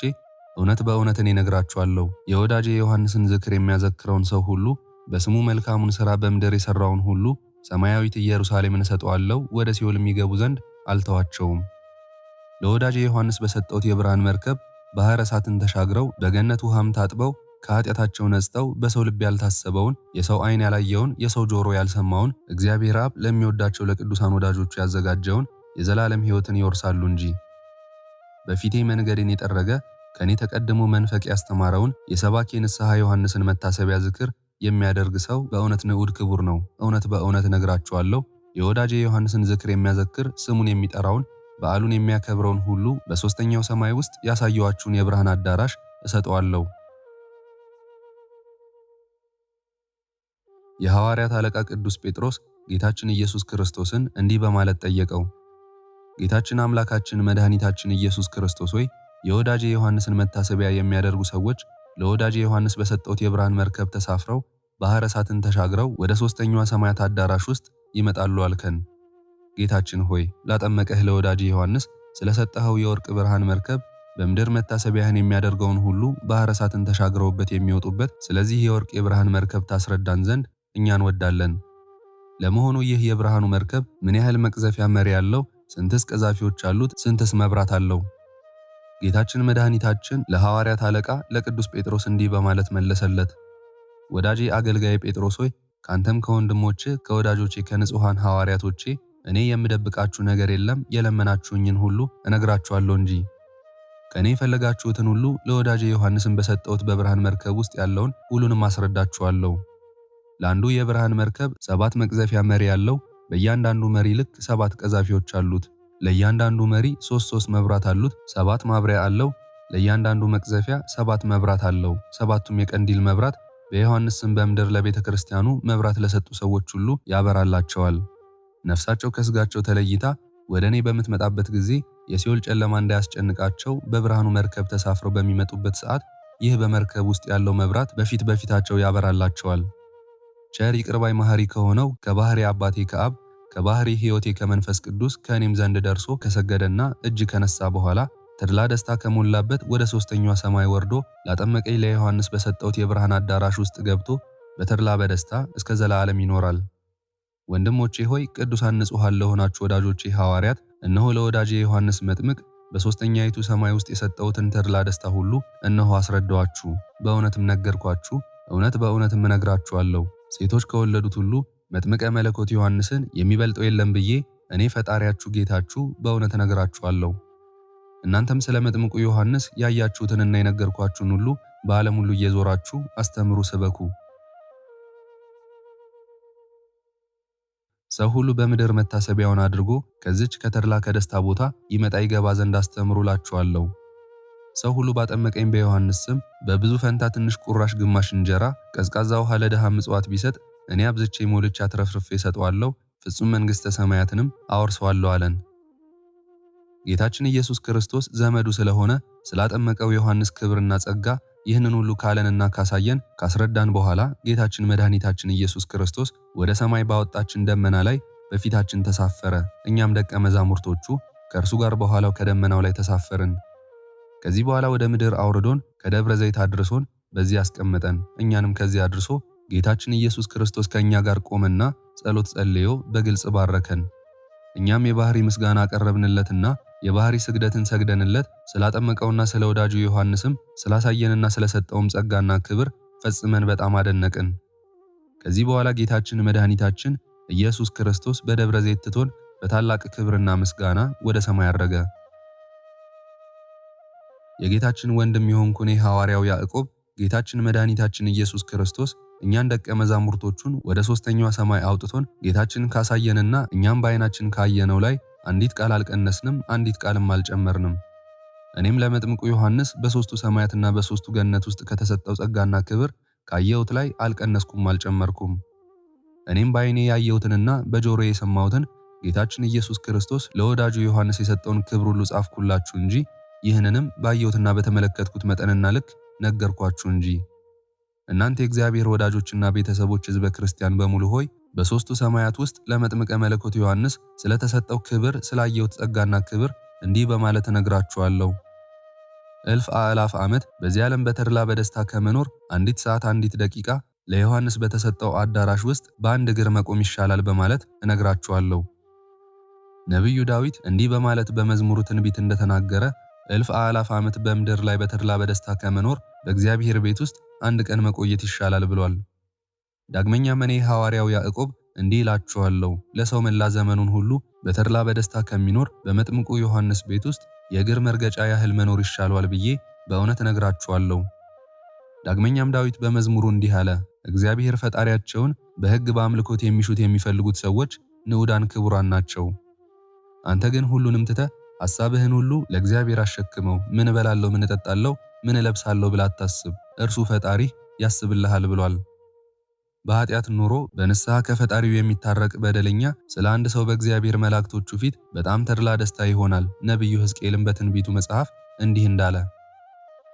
እውነት በእውነት እኔ እነግራችኋለሁ፣ የወዳጄ ዮሐንስን ዝክር የሚያዘክረውን ሰው ሁሉ በስሙ መልካሙን ሥራ በምድር የሠራውን ሁሉ ሰማያዊት ኢየሩሳሌምን እሰጠዋለሁ፣ ወደ ሲኦል የሚገቡ ዘንድ አልተዋቸውም። ለወዳጄ ዮሐንስ በሰጠሁት የብርሃን መርከብ ባሕረ እሳትን ተሻግረው በገነት ውሃም ታጥበው ከኃጢአታቸው ነጽተው በሰው ልብ ያልታሰበውን የሰው ዓይን ያላየውን የሰው ጆሮ ያልሰማውን እግዚአብሔር አብ ለሚወዳቸው ለቅዱሳን ወዳጆቹ ያዘጋጀውን የዘላለም ሕይወትን ይወርሳሉ እንጂ። በፊቴ መንገዴን የጠረገ ከኔ ተቀድሞ መንፈቅ ያስተማረውን የሰባኬ ንስሐ ዮሐንስን መታሰቢያ ዝክር የሚያደርግ ሰው በእውነት ንዑድ ክቡር ነው። እውነት በእውነት እነግራችኋለሁ፣ የወዳጄ ዮሐንስን ዝክር የሚያዘክር ስሙን የሚጠራውን በዓሉን የሚያከብረውን ሁሉ በሦስተኛው ሰማይ ውስጥ ያሳየኋችሁን የብርሃን አዳራሽ እሰጠዋለሁ። የሐዋርያት አለቃ ቅዱስ ጴጥሮስ ጌታችን ኢየሱስ ክርስቶስን እንዲህ በማለት ጠየቀው፣ ጌታችን አምላካችን መድኃኒታችን ኢየሱስ ክርስቶስ ሆይ የወዳጄ ዮሐንስን መታሰቢያ የሚያደርጉ ሰዎች ለወዳጄ ዮሐንስ በሰጠሁት የብርሃን መርከብ ተሳፍረው ባሕረ እሳትን ተሻግረው ወደ ሦስተኛዋ ሰማያት አዳራሽ ውስጥ ይመጣሉ አልከን። ጌታችን ሆይ ላጠመቀህ ለወዳጄ ዮሐንስ ስለሰጠኸው የወርቅ ብርሃን መርከብ በምድር መታሰቢያህን የሚያደርገውን ሁሉ ባሕረ እሳትን ተሻግረውበት የሚወጡበት ስለዚህ የወርቅ የብርሃን መርከብ ታስረዳን ዘንድ እኛ እንወዳለን። ለመሆኑ ይህ የብርሃኑ መርከብ ምን ያህል መቅዘፊያ መሪ ያለው? ስንትስ ቀዛፊዎች አሉት? ስንትስ መብራት አለው? ጌታችን መድኃኒታችን ለሐዋርያት አለቃ ለቅዱስ ጴጥሮስ እንዲህ በማለት መለሰለት፣ ወዳጄ አገልጋዬ ጴጥሮስ ሆይ ካንተም ከወንድሞቼ ከወዳጆቼ ከንጹሐን ሐዋርያቶቼ እኔ የምደብቃችሁ ነገር የለም። የለመናችሁኝን ሁሉ እነግራችኋለሁ እንጂ። ከእኔ የፈለጋችሁትን ሁሉ ለወዳጄ ዮሐንስን በሰጠሁት በብርሃን መርከብ ውስጥ ያለውን ሁሉንም አስረዳችኋለሁ። ለአንዱ የብርሃን መርከብ 7 መቅዘፊያ መሪ ያለው፣ በእያንዳንዱ መሪ ልክ 7 ቀዛፊዎች አሉት። ለእያንዳንዱ መሪ 3 መብራት አሉት። 7 ማብሪያ አለው። ለእያንዳንዱ መቅዘፊያ 7 መብራት አለው። 7ቱም የቀንዲል መብራት በዮሐንስ ስም በምድር ለቤተ ክርስቲያኑ መብራት ለሰጡ ሰዎች ሁሉ ያበራላቸዋል። ነፍሳቸው ከስጋቸው ተለይታ ወደ እኔ በምትመጣበት ጊዜ የሲኦል ጨለማ እንዳያስጨንቃቸው በብርሃኑ መርከብ ተሳፍረው በሚመጡበት ሰዓት ይህ በመርከብ ውስጥ ያለው መብራት በፊታቸው ያበራላቸዋል። ቸር ይቅር ባይ መሐሪ ከሆነው ከባህሪ አባቴ ከአብ ከባህሪ ሕይወቴ ከመንፈስ ቅዱስ ከእኔም ዘንድ ደርሶ ከሰገደና እጅ ከነሳ በኋላ ተድላ ደስታ ከሞላበት ወደ ሶስተኛው ሰማይ ወርዶ ላጠመቀኝ ለዮሐንስ በሰጠውት የብርሃን አዳራሽ ውስጥ ገብቶ በተድላ በደስታ እስከ ዘላለም ይኖራል። ወንድሞቼ ሆይ ቅዱሳን ንጹሐን ለሆናችሁ ወዳጆቼ ሐዋርያት፣ እነሆ ለወዳጄ ዮሐንስ መጥምቅ በሶስተኛይቱ ሰማይ ውስጥ የሰጠውትን ተድላ ደስታ ሁሉ እነሆ አስረዳኋችሁ፣ በእውነትም ነገርኳችሁ፣ እውነት በእውነትም እነግራችኋለሁ። ሴቶች ከወለዱት ሁሉ መጥምቀ መለኮት ዮሐንስን የሚበልጠው የለም ብዬ እኔ ፈጣሪያችሁ ጌታችሁ በእውነት እነግራችኋለሁ። እናንተም ስለ መጥምቁ ዮሐንስ ያያችሁትንና የነገርኳችሁን ሁሉ በዓለም ሁሉ እየዞራችሁ አስተምሩ፣ ስበኩ። ሰው ሁሉ በምድር መታሰቢያውን አድርጎ ከዚች ከተድላ ከደስታ ቦታ ይመጣ ይገባ ዘንድ አስተምሩ እላችኋለሁ። ሰው ሁሉ ባጠመቀኝ በዮሐንስ ስም በብዙ ፈንታ ትንሽ ቁራሽ ግማሽ እንጀራ ቀዝቃዛ ውሃ ለድሃ ምጽዋት ቢሰጥ እኔ አብዝቼ ሞልቼ አትረፍርፌ እሰጠዋለሁ፣ ፍጹም መንግሥተ ሰማያትንም አወርሰዋለሁ አለን። ጌታችን ኢየሱስ ክርስቶስ ዘመዱ ስለሆነ ስላጠመቀው ዮሐንስ ክብርና ጸጋ ይህንን ሁሉ ካለንና ካሳየን ካስረዳን በኋላ ጌታችን መድኃኒታችን ኢየሱስ ክርስቶስ ወደ ሰማይ ባወጣችን ደመና ላይ በፊታችን ተሳፈረ። እኛም ደቀ መዛሙርቶቹ ከእርሱ ጋር በኋላው ከደመናው ላይ ተሳፈርን። ከዚህ በኋላ ወደ ምድር አውርዶን ከደብረ ዘይት አድርሶን በዚህ አስቀመጠን። እኛንም ከዚህ አድርሶ ጌታችን ኢየሱስ ክርስቶስ ከእኛ ጋር ቆመና ጸሎት ጸልዮ በግልጽ ባረከን። እኛም የባህሪ ምስጋና አቀረብንለትና የባህሪ ስግደትን ሰግደንለት ስላጠመቀውና ስለ ወዳጁ ዮሐንስም ስላሳየንና ስለሰጠውም ጸጋና ክብር ፈጽመን በጣም አደነቅን። ከዚህ በኋላ ጌታችን መድኃኒታችን ኢየሱስ ክርስቶስ በደብረ ዘይት ትቶን በታላቅ ክብርና ምስጋና ወደ ሰማይ አረገ። የጌታችን ወንድም የሆንኩ እኔ ሐዋርያው ያዕቆብ ጌታችን መድኃኒታችን ኢየሱስ ክርስቶስ እኛን ደቀ መዛሙርቶቹን ወደ ሶስተኛው ሰማይ አውጥቶን ጌታችን ካሳየንና እኛም በዓይናችን ካየነው ላይ አንዲት ቃል አልቀነስንም፣ አንዲት ቃልም አልጨመርንም። እኔም ለመጥምቁ ዮሐንስ በሶስቱ ሰማያትና በሶስቱ ገነት ውስጥ ከተሰጠው ጸጋና ክብር ካየሁት ላይ አልቀነስኩም፣ አልጨመርኩም። እኔም በዓይኔ ያየሁትንና በጆሮዬ የሰማሁትን ጌታችን ኢየሱስ ክርስቶስ ለወዳጁ ዮሐንስ የሰጠውን ክብር ሁሉ ጻፍኩላችሁ እንጂ ይህንንም ባየሁትና በተመለከትኩት መጠንና ልክ ነገርኳችሁ እንጂ። እናንተ የእግዚአብሔር ወዳጆችና ቤተሰቦች ሕዝበ ክርስቲያን በሙሉ ሆይ በሶስቱ ሰማያት ውስጥ ለመጥምቀ መለኮት ዮሐንስ ስለተሰጠው ክብር ስላየሁት ጸጋና ክብር እንዲህ በማለት እነግራችኋለሁ። እልፍ አእላፍ ዓመት በዚህ ዓለም በተድላ በደስታ ከመኖር አንዲት ሰዓት አንዲት ደቂቃ ለዮሐንስ በተሰጠው አዳራሽ ውስጥ በአንድ እግር መቆም ይሻላል በማለት እነግራችኋለሁ። ነቢዩ ዳዊት እንዲህ በማለት በመዝሙሩ ትንቢት እንደተናገረ እልፍ አእላፍ ዓመት በምድር ላይ በተድላ በደስታ ከመኖር በእግዚአብሔር ቤት ውስጥ አንድ ቀን መቆየት ይሻላል ብሏል። ዳግመኛም እኔ ሐዋርያው ያዕቆብ እንዲህ እላችኋለሁ፣ ለሰው መላ ዘመኑን ሁሉ በተድላ በደስታ ከሚኖር በመጥምቁ ዮሐንስ ቤት ውስጥ የእግር መርገጫ ያህል መኖር ይሻለዋል ብዬ በእውነት እነግራችኋለሁ። ዳግመኛም ዳዊት በመዝሙሩ እንዲህ አለ፣ እግዚአብሔር ፈጣሪያቸውን በሕግ በአምልኮት የሚሹት የሚፈልጉት ሰዎች ንዑዳን ክቡራን ናቸው። አንተ ግን ሁሉንም ትተህ ሐሳብህን ሁሉ ለእግዚአብሔር አሸክመው፣ ምን እበላለሁ፣ ምን እጠጣለሁ፣ ምን እለብሳለሁ ብለህ አታስብ፣ እርሱ ፈጣሪህ ያስብልሃል ብሏል። በኃጢአት ኑሮ በንስሐ ከፈጣሪው የሚታረቅ በደለኛ ስለ አንድ ሰው በእግዚአብሔር መላእክቶቹ ፊት በጣም ተድላ ደስታ ይሆናል። ነቢዩ ሕዝቅኤልም በትንቢቱ መጽሐፍ እንዲህ እንዳለ፣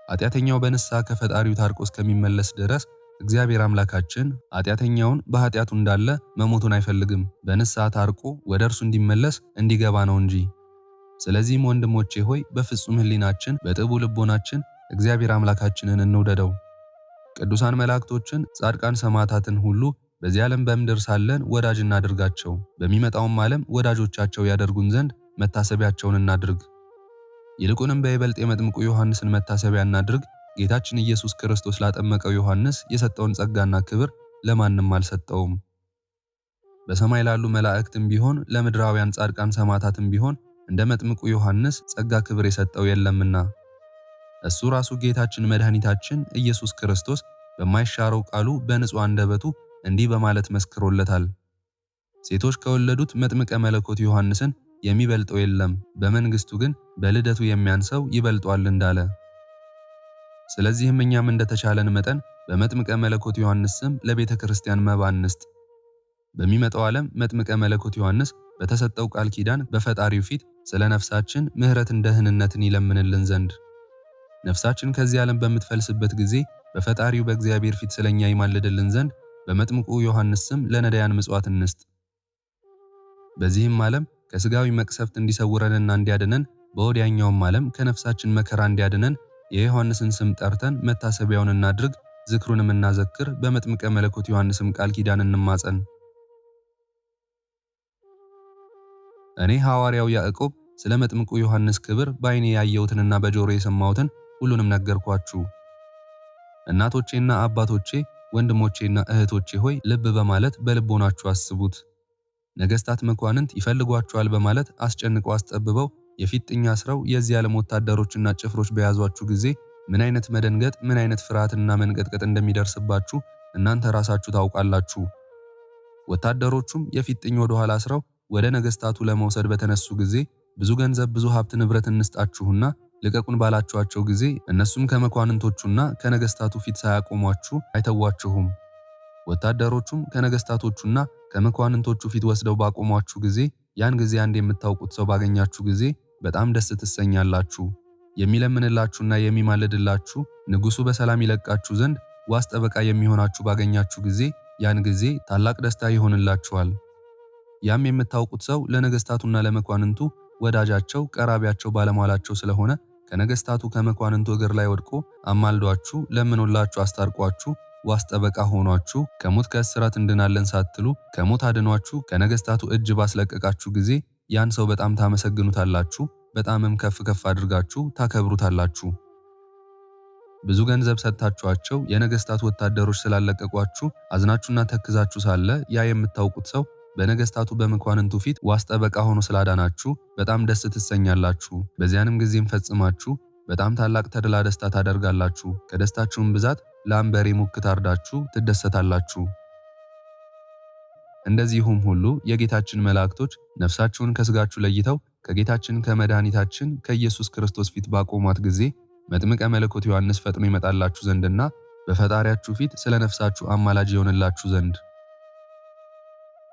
ኃጢአተኛው በንስሐ ከፈጣሪው ታርቆ እስከሚመለስ ድረስ እግዚአብሔር አምላካችን ኃጢአተኛውን በኃጢአቱ እንዳለ መሞቱን አይፈልግም፣ በንስሐ ታርቆ ወደ እርሱ እንዲመለስ እንዲገባ ነው እንጂ። ስለዚህም ወንድሞቼ ሆይ በፍጹም ሕሊናችን በጥቡ ልቦናችን እግዚአብሔር አምላካችንን እንውደደው። ቅዱሳን መላእክቶችን፣ ጻድቃን ሰማዕታትን ሁሉ በዚህ ዓለም በምድር ሳለን ወዳጅ እናድርጋቸው፣ በሚመጣውም ዓለም ወዳጆቻቸው ያደርጉን ዘንድ መታሰቢያቸውን እናድርግ። ይልቁንም በይበልጥ የመጥምቁ ዮሐንስን መታሰቢያ እናድርግ። ጌታችን ኢየሱስ ክርስቶስ ላጠመቀው ዮሐንስ የሰጠውን ጸጋና ክብር ለማንም አልሰጠውም። በሰማይ ላሉ መላእክትም ቢሆን ለምድራውያን ጻድቃን ሰማዕታትም ቢሆን እንደ መጥምቁ ዮሐንስ ጸጋ ክብር የሰጠው የለምና እሱ ራሱ ጌታችን መድኃኒታችን ኢየሱስ ክርስቶስ በማይሻረው ቃሉ በንጹሕ አንደበቱ እንዲህ በማለት መስክሮለታል። ሴቶች ከወለዱት መጥምቀ መለኮት ዮሐንስን የሚበልጠው የለም፣ በመንግስቱ ግን በልደቱ የሚያንሰው ይበልጧል እንዳለ። ስለዚህም እኛም እንደተቻለን መጠን በመጥምቀ መለኮት ዮሐንስ ስም ለቤተ ክርስቲያን መባ እንስጥ። በሚመጣው ዓለም መጥምቀ መለኮት ዮሐንስ በተሰጠው ቃል ኪዳን በፈጣሪው ፊት ስለ ነፍሳችን ምሕረትን ደህንነትን ይለምንልን ዘንድ ነፍሳችን ከዚህ ዓለም በምትፈልስበት ጊዜ በፈጣሪው በእግዚአብሔር ፊት ስለኛ ይማልድልን ዘንድ በመጥምቁ ዮሐንስ ስም ለነዳያን ምጽዋት እንስጥ። በዚህም ዓለም ከሥጋዊ መቅሰፍት እንዲሰውረንና እንዲያድነን በወዲያኛውም ዓለም ከነፍሳችን መከራ እንዲያድነን የዮሐንስን ስም ጠርተን መታሰቢያውን እናድርግ፣ ዝክሩንም እናዘክር። በመጥምቀ መለኮት ዮሐንስም ቃል ኪዳን እንማጸን። እኔ ሐዋርያው ያዕቆብ ስለ መጥምቁ ዮሐንስ ክብር በዓይኔ ያየሁትንና በጆሮዬ የሰማሁትን ሁሉንም ነገርኳችሁ። እናቶቼና አባቶቼ፣ ወንድሞቼና እህቶቼ ሆይ ልብ በማለት በልቦናችሁ አስቡት። ነገሥታት መኳንንት ይፈልጓችኋል በማለት አስጨንቀው አስጠብበው የፊጥኝ አስረው የዚህ ዓለም ወታደሮችና ጭፍሮች በያዟችሁ ጊዜ ምን አይነት መደንገጥ፣ ምን አይነት ፍርሃትና መንቀጥቀጥ እንደሚደርስባችሁ እናንተ ራሳችሁ ታውቃላችሁ። ወታደሮቹም የፊጥኝ ወደ ኋላ አስረው ወደ ነገሥታቱ ለመውሰድ በተነሱ ጊዜ ብዙ ገንዘብ፣ ብዙ ሀብት ንብረት እንስጣችሁና ልቀቁን ባላችኋቸው ጊዜ እነሱም ከመኳንንቶቹና ከነገሥታቱ ፊት ሳያቆሟችሁ አይተዋችሁም። ወታደሮቹም ከነገሥታቶቹና ከመኳንንቶቹ ፊት ወስደው ባቆሟችሁ ጊዜ ያን ጊዜ አንድ የምታውቁት ሰው ባገኛችሁ ጊዜ በጣም ደስ ትሰኛላችሁ። የሚለምንላችሁና የሚማልድላችሁ ንጉሡ በሰላም ይለቃችሁ ዘንድ ዋስ ጠበቃ የሚሆናችሁ ባገኛችሁ ጊዜ ያን ጊዜ ታላቅ ደስታ ይሆንላችኋል። ያም የምታውቁት ሰው ለነገሥታቱና ለመኳንንቱ ወዳጃቸው፣ ቀራቢያቸው፣ ባለሟላቸው ስለሆነ ከነገሥታቱ ከመኳንንቱ እግር ላይ ወድቆ አማልዷችሁ፣ ለምኖላችሁ፣ አስታርቋችሁ፣ ዋስ ጠበቃ ሆኗችሁ ከሞት ከእስራት እንድናለን ሳትሉ ከሞት አድኗችሁ ከነገሥታቱ እጅ ባስለቀቃችሁ ጊዜ ያን ሰው በጣም ታመሰግኑታላችሁ፣ በጣምም ከፍ ከፍ አድርጋችሁ ታከብሩታላችሁ። ብዙ ገንዘብ ሰጥታችኋቸው የነገሥታቱ ወታደሮች ስላለቀቋችሁ አዝናችሁና ተክዛችሁ ሳለ ያ የምታውቁት ሰው በነገሥታቱ በመኳንንቱ ፊት ዋስ ጠበቃ ሆኖ ስላዳናችሁ በጣም ደስ ትሰኛላችሁ። በዚያንም ጊዜም ፈጽማችሁ በጣም ታላቅ ተድላ ደስታ ታደርጋላችሁ። ከደስታችሁም ብዛት ለአንበሬ ሙክት አርዳችሁ ትደሰታላችሁ። እንደዚሁም ሁሉ የጌታችን መላእክቶች ነፍሳችሁን ከሥጋችሁ ለይተው ከጌታችን ከመድኃኒታችን ከኢየሱስ ክርስቶስ ፊት ባቆሟት ጊዜ መጥምቀ መለኮት ዮሐንስ ፈጥኖ ይመጣላችሁ ዘንድና በፈጣሪያችሁ ፊት ስለ ነፍሳችሁ አማላጅ ይሆንላችሁ ዘንድ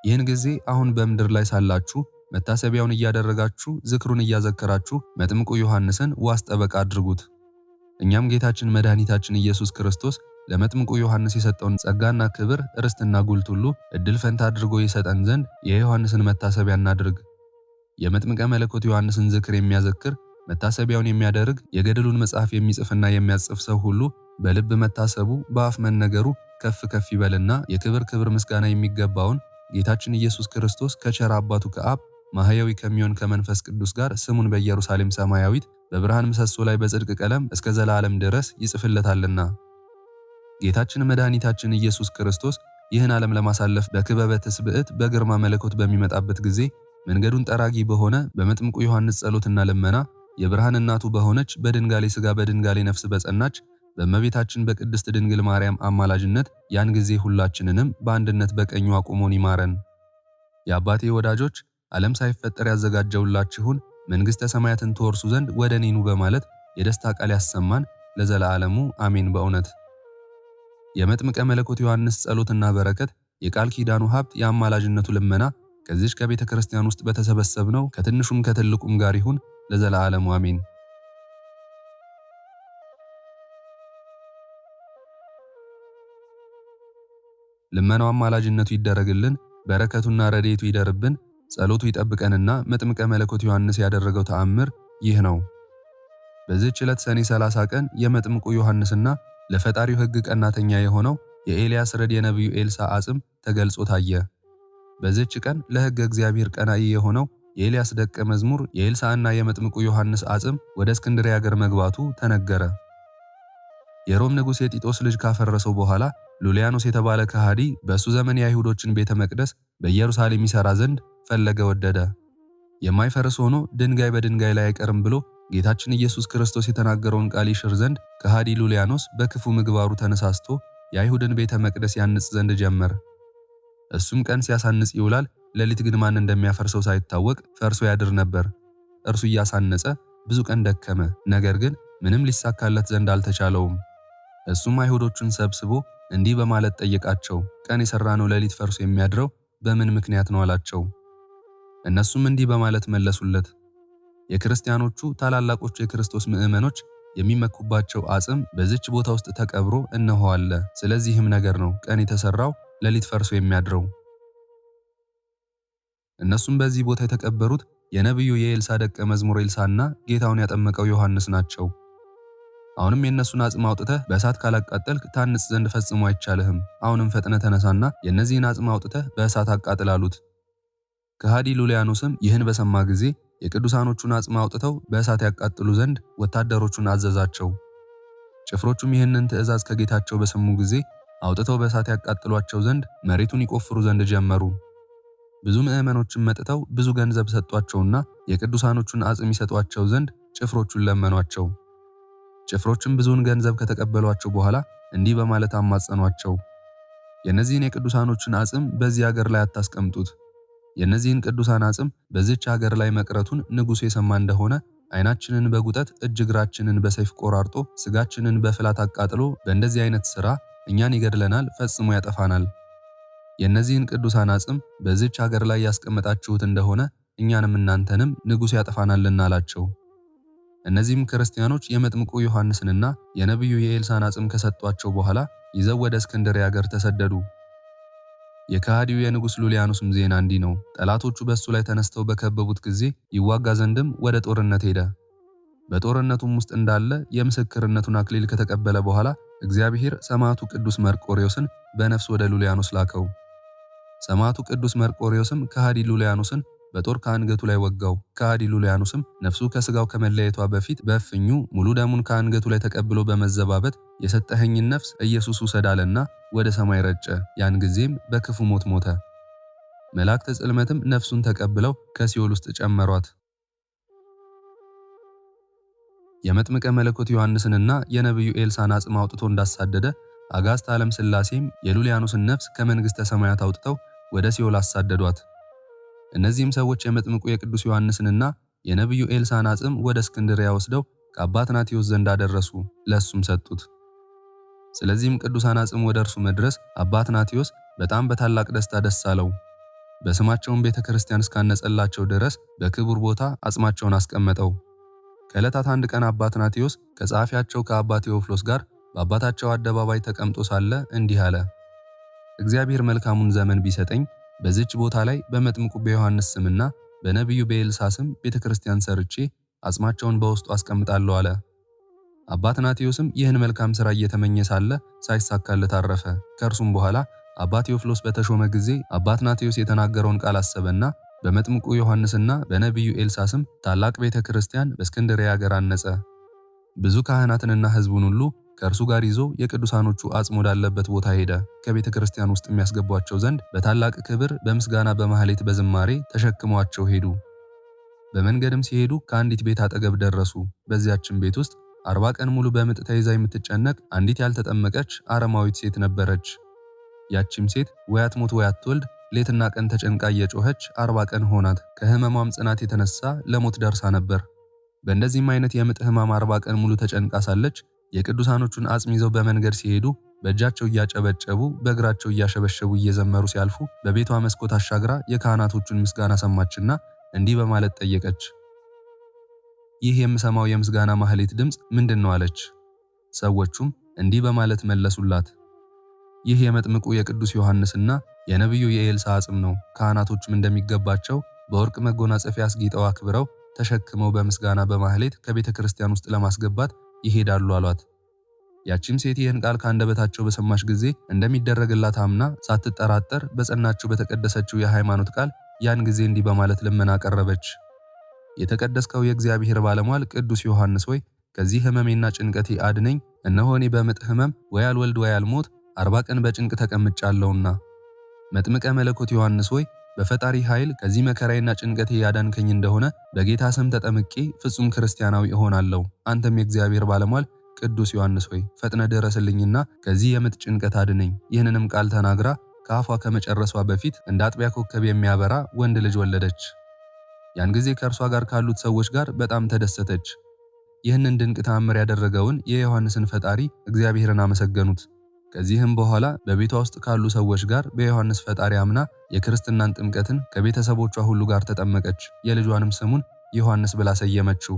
ይህን ጊዜ አሁን በምድር ላይ ሳላችሁ መታሰቢያውን እያደረጋችሁ ዝክሩን እያዘከራችሁ መጥምቁ ዮሐንስን ዋስ ጠበቃ አድርጉት። እኛም ጌታችን መድኃኒታችን ኢየሱስ ክርስቶስ ለመጥምቁ ዮሐንስ የሰጠውን ጸጋና ክብር ርስትና ጉልት ሁሉ እድል ፈንታ አድርጎ ይሰጠን ዘንድ የዮሐንስን መታሰቢያ እናድርግ። የመጥምቀ መለኮት ዮሐንስን ዝክር የሚያዘክር መታሰቢያውን የሚያደርግ የገድሉን መጽሐፍ የሚጽፍና የሚያጽፍ ሰው ሁሉ በልብ መታሰቡ በአፍ መነገሩ ከፍ ከፍ ይበልና የክብር ክብር ምስጋና የሚገባውን ጌታችን ኢየሱስ ክርስቶስ ከቸር አባቱ ከአብ ማህያዊ ከሚሆን ከመንፈስ ቅዱስ ጋር ስሙን በኢየሩሳሌም ሰማያዊት በብርሃን ምሰሶ ላይ በጽድቅ ቀለም እስከ ዘላለም ድረስ ይጽፍለታልና። ጌታችን መድኃኒታችን ኢየሱስ ክርስቶስ ይህን ዓለም ለማሳለፍ በክበበ ትስብዕት በግርማ መለኮት በሚመጣበት ጊዜ መንገዱን ጠራጊ በሆነ በመጥምቁ ዮሐንስ ጸሎትና ልመና የብርሃን እናቱ በሆነች በድንጋሌ ሥጋ በድንጋሌ ነፍስ በጸናች በእመቤታችን በቅድስት ድንግል ማርያም አማላጅነት ያን ጊዜ ሁላችንንም በአንድነት በቀኙ አቁሞን ይማረን። የአባቴ ወዳጆች ዓለም ሳይፈጠር ያዘጋጀውላችሁን መንግሥተ ሰማያትን ትወርሱ ዘንድ ወደ እኔ ኑ በማለት የደስታ ቃል ያሰማን ለዘላለሙ አሜን። በእውነት የመጥምቀ መለኮት ዮሐንስ ጸሎትና በረከት የቃል ኪዳኑ ሀብት የአማላጅነቱ ልመና ከዚች ከቤተ ክርስቲያን ውስጥ በተሰበሰብነው ከትንሹም ከትልቁም ጋር ይሁን ለዘላለሙ አሜን። ልመናው አማላጅነቱ ይደረግልን፣ በረከቱና ረድኤቱ ይደርብን፣ ጸሎቱ ይጠብቀንና መጥምቀ መለኮት ዮሐንስ ያደረገው ተአምር ይህ ነው። በዚህች ዕለት ሰኔ 30 ቀን የመጥምቁ ዮሐንስና ለፈጣሪው ሕግ ቀናተኛ የሆነው የኤልያስ ረድ የነቢዩ ኤልሳዕ አጽም ተገልጾ ታየ። በዚህች ቀን ለሕግ እግዚአብሔር ቀናኢ የሆነው የኤልያስ ደቀ መዝሙር የኤልሳዕና የመጥምቁ ዮሐንስ አጽም ወደ እስክንድርያ ሀገር መግባቱ ተነገረ። የሮም ንጉሥ የጢጦስ ልጅ ካፈረሰው በኋላ ሉሊያኖስ የተባለ ከሃዲ በእሱ ዘመን የአይሁዶችን ቤተ መቅደስ በኢየሩሳሌም ይሠራ ዘንድ ፈለገ ወደደ። የማይፈርስ ሆኖ ድንጋይ በድንጋይ ላይ አይቀርም ብሎ ጌታችን ኢየሱስ ክርስቶስ የተናገረውን ቃል ይሽር ዘንድ ከሃዲ ሉሊያኖስ በክፉ ምግባሩ ተነሳስቶ የአይሁድን ቤተ መቅደስ ያንጽ ዘንድ ጀመረ። እሱም ቀን ሲያሳንጽ ይውላል፣ ሌሊት ግን ማን እንደሚያፈርሰው ሳይታወቅ ፈርሶ ያድር ነበር። እርሱ እያሳነጸ ብዙ ቀን ደከመ፣ ነገር ግን ምንም ሊሳካለት ዘንድ አልተቻለውም። እሱም አይሁዶቹን ሰብስቦ እንዲህ በማለት ጠየቃቸው፣ ቀን የሰራነው ሌሊት ፈርሶ የሚያድረው በምን ምክንያት ነው አላቸው። እነሱም እንዲህ በማለት መለሱለት፣ የክርስቲያኖቹ ታላላቆቹ የክርስቶስ ምዕመኖች የሚመኩባቸው አጽም በዚች ቦታ ውስጥ ተቀብሮ እነሆ አለ። ስለዚህም ነገር ነው ቀን የተሰራው ሌሊት ፈርሶ የሚያድረው። እነሱም በዚህ ቦታ የተቀበሩት የነቢዩ የኤልሳ ደቀ መዝሙር ኤልሳና ጌታውን ያጠመቀው ዮሐንስ ናቸው። አሁንም የእነሱን አጽም አውጥተህ በእሳት ካላቃጠልክ ታንጽ ዘንድ ፈጽሞ አይቻልህም። አሁንም ፈጥነ ተነሳና የእነዚህን አጽም አውጥተህ በእሳት አቃጥል አሉት። ከሃዲ ሉሊያኖስም ይህን በሰማ ጊዜ የቅዱሳኖቹን አጽም አውጥተው በእሳት ያቃጥሉ ዘንድ ወታደሮቹን አዘዛቸው። ጭፍሮቹም ይህንን ትእዛዝ ከጌታቸው በሰሙ ጊዜ አውጥተው በእሳት ያቃጥሏቸው ዘንድ መሬቱን ይቆፍሩ ዘንድ ጀመሩ። ብዙ ምዕመኖችን መጥተው ብዙ ገንዘብ ሰጧቸውና የቅዱሳኖቹን አጽም ይሰጧቸው ዘንድ ጭፍሮቹን ለመኗቸው። ጭፍሮቹም ብዙውን ገንዘብ ከተቀበሏቸው በኋላ እንዲህ በማለት አማጸኗቸው። የእነዚህን የቅዱሳኖችን አጽም በዚህ ሀገር ላይ አታስቀምጡት። የእነዚህን ቅዱሳን አጽም በዚች ሀገር ላይ መቅረቱን ንጉሡ የሰማ እንደሆነ ዓይናችንን በጉጠት እጅ እግራችንን በሰይፍ ቆራርጦ ስጋችንን በፍላት አቃጥሎ በእንደዚህ አይነት ሥራ እኛን ይገድለናል፣ ፈጽሞ ያጠፋናል። የእነዚህን ቅዱሳን አጽም በዚች ሀገር ላይ ያስቀመጣችሁት እንደሆነ እኛንም እናንተንም ንጉሡ ያጠፋናልና አላቸው። እነዚህም ክርስቲያኖች የመጥምቁ ዮሐንስንና የነቢዩ የኤልሳን አጽም ከሰጧቸው በኋላ ይዘው ወደ እስክንድርያ ሀገር ተሰደዱ። የከሃዲው የንጉሥ ሉሊያኖስም ዜና እንዲህ ነው። ጠላቶቹ በሱ ላይ ተነስተው በከበቡት ጊዜ ይዋጋ ዘንድም ወደ ጦርነት ሄደ። በጦርነቱም ውስጥ እንዳለ የምስክርነቱን አክሊል ከተቀበለ በኋላ እግዚአብሔር ሰማዕቱ ቅዱስ መርቆሬዎስን በነፍስ ወደ ሉሊያኖስ ላከው። ሰማዕቱ ቅዱስ መርቆሬዎስም ከሃዲ ሉሊያኖስን በጦር ከአንገቱ ላይ ወጋው። ከሃዲ ሉሊያኖስም ነፍሱ ከስጋው ከመለየቷ በፊት በእፍኙ ሙሉ ደሙን ከአንገቱ ላይ ተቀብሎ በመዘባበት የሰጠኸኝን ነፍስ ኢየሱስ ውሰድ አለና ወደ ሰማይ ረጨ። ያን ጊዜም በክፉ ሞት ሞተ። መላእክተ ጽልመትም ነፍሱን ተቀብለው ከሲኦል ውስጥ ጨመሯት። የመጥምቀ መለኮት ዮሐንስንና የነቢዩ ኤልሳን አጽም አውጥቶ እንዳሳደደ አጋዕዝተ ዓለም ሥላሴም የሉሊያኖስን ነፍስ ከመንግሥተ ሰማያት አውጥተው ወደ ሲኦል አሳደዷት። እነዚህም ሰዎች የመጥምቁ የቅዱስ ዮሐንስንና የነቢዩ ኤልሳን አጽም ወደ እስክንድርያ ወስደው ከአባ አትናቴዎስ ዘንድ አደረሱ፣ ለሱም ሰጡት። ስለዚህም ቅዱሳን አጽም ወደ እርሱ መድረስ አባ አትናቴዎስ በጣም በታላቅ ደስታ ደስ አለው። በስማቸውም ቤተ ክርስቲያን እስካነጸላቸው ድረስ በክቡር ቦታ አጽማቸውን አስቀመጠው። ከዕለታት አንድ ቀን አባ አትናቴዎስ ከጸሐፊያቸው ከአባ ቴዎፍሎስ ጋር በአባታቸው አደባባይ ተቀምጦ ሳለ እንዲህ አለ። እግዚአብሔር መልካሙን ዘመን ቢሰጠኝ በዚች ቦታ ላይ በመጥምቁ በዮሐንስ ስምና በነቢዩ በኤልሳ ስም ቤተ ክርስቲያን ሰርቼ አጽማቸውን በውስጡ አስቀምጣለሁ አለ። አባ አትናቴዎስም ይህን መልካም ሥራ እየተመኘ ሳለ ሳይሳካለት አረፈ። ከእርሱም በኋላ አባ ቴዎፍሎስ በተሾመ ጊዜ አባ አትናቴዎስ የተናገረውን ቃል አሰበና በመጥምቁ ዮሐንስና በነቢዩ ኤልሳ ስም ታላቅ ቤተ ክርስቲያን በእስክንድርያ ሀገር አነጸ። ብዙ ካህናትንና ሕዝቡን ሁሉ ከእርሱ ጋር ይዞ የቅዱሳኖቹ አጽም ወዳለበት ቦታ ሄደ። ከቤተ ክርስቲያን ውስጥ የሚያስገቧቸው ዘንድ በታላቅ ክብር በምስጋና በማህሌት በዝማሬ ተሸክሟቸው ሄዱ። በመንገድም ሲሄዱ ከአንዲት ቤት አጠገብ ደረሱ። በዚያችን ቤት ውስጥ 40 ቀን ሙሉ በምጥ ተይዛ የምትጨነቅ አንዲት ያልተጠመቀች አረማዊት ሴት ነበረች። ያቺም ሴት ወይ አትሞት ወይ አትወልድ ሌትና ቀን ተጨንቃ እየጮኸች 40 ቀን ሆናት። ከህመሟም ጽናት የተነሳ ለሞት ደርሳ ነበር። በእንደዚህም አይነት የምጥ ህማም 40 ቀን ሙሉ ተጨንቃ ሳለች የቅዱሳኖቹን አጽም ይዘው በመንገድ ሲሄዱ በእጃቸው እያጨበጨቡ በእግራቸው እያሸበሸቡ እየዘመሩ ሲያልፉ በቤቷ መስኮት አሻግራ የካህናቶቹን ምስጋና ሰማችና እንዲህ በማለት ጠየቀች። ይህ የምሰማው የምስጋና ማህሌት ድምፅ ምንድን ነው አለች። ሰዎቹም እንዲህ በማለት መለሱላት። ይህ የመጥምቁ የቅዱስ ዮሐንስና የነቢዩ የኤልሳ አጽም ነው። ካህናቶቹም እንደሚገባቸው በወርቅ መጎናጸፊያ አስጊጠው አክብረው ተሸክመው በምስጋና በማህሌት ከቤተ ክርስቲያን ውስጥ ለማስገባት ይሄዳሉ አሏት። ያቺም ሴት ይህን ቃል ከአንደበታቸው በሰማች ጊዜ እንደሚደረግላት አምና ሳትጠራጠር በጸናችው በተቀደሰችው የሃይማኖት ቃል ያን ጊዜ እንዲህ በማለት ልመና ቀረበች። የተቀደስከው የእግዚአብሔር ባለሟል ቅዱስ ዮሐንስ ሆይ ከዚህ ህመሜና ጭንቀቴ አድነኝ። እነሆ እኔ በምጥ ህመም ወይ አልወልድ ወይ አልሞት 40 ቀን በጭንቅ ተቀምጫለሁና። መጥምቀ መለኮት ዮሐንስ ሆይ በፈጣሪ ኃይል ከዚህ መከራዬና ጭንቀቴ ያዳንከኝ እንደሆነ በጌታ ስም ተጠምቄ ፍጹም ክርስቲያናዊ እሆናለሁ። አንተም የእግዚአብሔር ባለሟል ቅዱስ ዮሐንስ ሆይ ፈጥነ ድረስልኝና ከዚህ የምጥ ጭንቀት አድነኝ። ይህንንም ቃል ተናግራ ከአፏ ከመጨረሷ በፊት እንደ አጥቢያ ኮከብ የሚያበራ ወንድ ልጅ ወለደች። ያን ጊዜ ከእርሷ ጋር ካሉት ሰዎች ጋር በጣም ተደሰተች። ይህንን ድንቅ ተአምር ያደረገውን የዮሐንስን ፈጣሪ እግዚአብሔርን አመሰገኑት። ከዚህም በኋላ በቤቷ ውስጥ ካሉ ሰዎች ጋር በዮሐንስ ፈጣሪ አምና የክርስትናን ጥምቀትን ከቤተሰቦቿ ሁሉ ጋር ተጠመቀች። የልጇንም ስሙን ዮሐንስ ብላ ሰየመችው።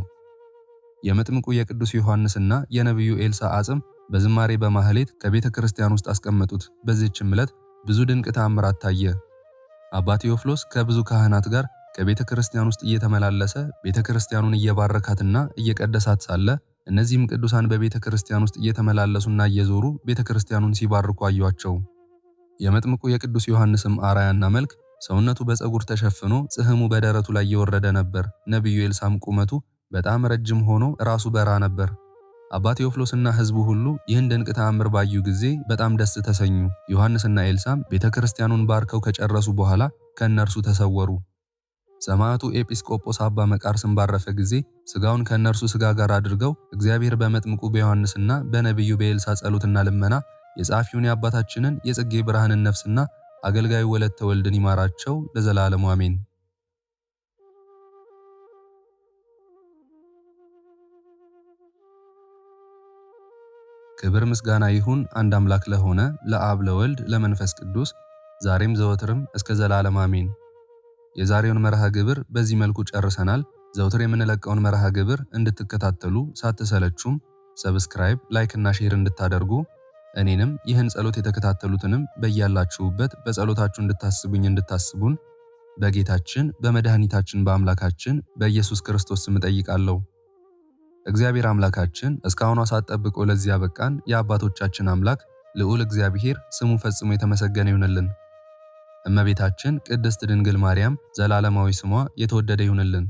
የመጥምቁ የቅዱስ ዮሐንስና የነቢዩ ኤልሳ አጽም በዝማሬ በማህሌት ከቤተ ክርስቲያን ውስጥ አስቀመጡት። በዚህችም ዕለት ብዙ ድንቅ ተአምራት ታየ። አባ ቴዎፍሎስ ከብዙ ካህናት ጋር ከቤተ ክርስቲያን ውስጥ እየተመላለሰ ቤተ ክርስቲያኑን እየባረካትና እየቀደሳት ሳለ እነዚህም ቅዱሳን በቤተ ክርስቲያን ውስጥ እየተመላለሱና እየዞሩ ቤተ ክርስቲያኑን ሲባርኩ አዩአቸው። የመጥምቁ የቅዱስ ዮሐንስም አራያና መልክ ሰውነቱ በፀጉር ተሸፍኖ ጽሕሙ በደረቱ ላይ እየወረደ ነበር። ነቢዩ ኤልሳም ቁመቱ በጣም ረጅም ሆኖ ራሱ በራ ነበር። አባ ቴዎፍሎስና ሕዝቡ ሁሉ ይህን ድንቅ ተአምር ባዩ ጊዜ በጣም ደስ ተሰኙ። ዮሐንስና ኤልሳም ቤተ ክርስቲያኑን ባርከው ከጨረሱ በኋላ ከእነርሱ ተሰወሩ። ሰማዕቱ ኤጲስቆጶስ አባ መቃርስም ባረፈ ጊዜ ሥጋውን ከእነርሱ ሥጋ ጋር አድርገው እግዚአብሔር በመጥምቁ በዮሐንስና በነቢዩ በኤልሳ ጸሎትና ልመና የጸሐፊውን የአባታችንን የጽጌ ብርሃንን ነፍስና አገልጋዩ ወለተ ወልድን ይማራቸው ለዘላለሙ አሜን። ክብር ምስጋና ይሁን አንድ አምላክ ለሆነ ለአብ ለወልድ ለመንፈስ ቅዱስ ዛሬም ዘወትርም እስከ ዘላለም አሜን። የዛሬውን መርሃ ግብር በዚህ መልኩ ጨርሰናል። ዘውትር የምንለቀውን መርሃ ግብር እንድትከታተሉ ሳትሰለቹም ሰብስክራይብ፣ ላይክ እና ሼር እንድታደርጉ እኔንም ይህን ጸሎት የተከታተሉትንም በያላችሁበት በጸሎታችሁ እንድታስቡኝ እንድታስቡን በጌታችን በመድኃኒታችን በአምላካችን በኢየሱስ ክርስቶስ ስም እጠይቃለሁ። እግዚአብሔር አምላካችን እስካሁኗ ሰዓት ጠብቆ ለዚህ ያበቃን የአባቶቻችን አምላክ ልዑል እግዚአብሔር ስሙ ፈጽሞ የተመሰገነ ይሁንልን። እመቤታችን ቅድስት ድንግል ማርያም ዘላለማዊ ስሟ የተወደደ ይሁንልን።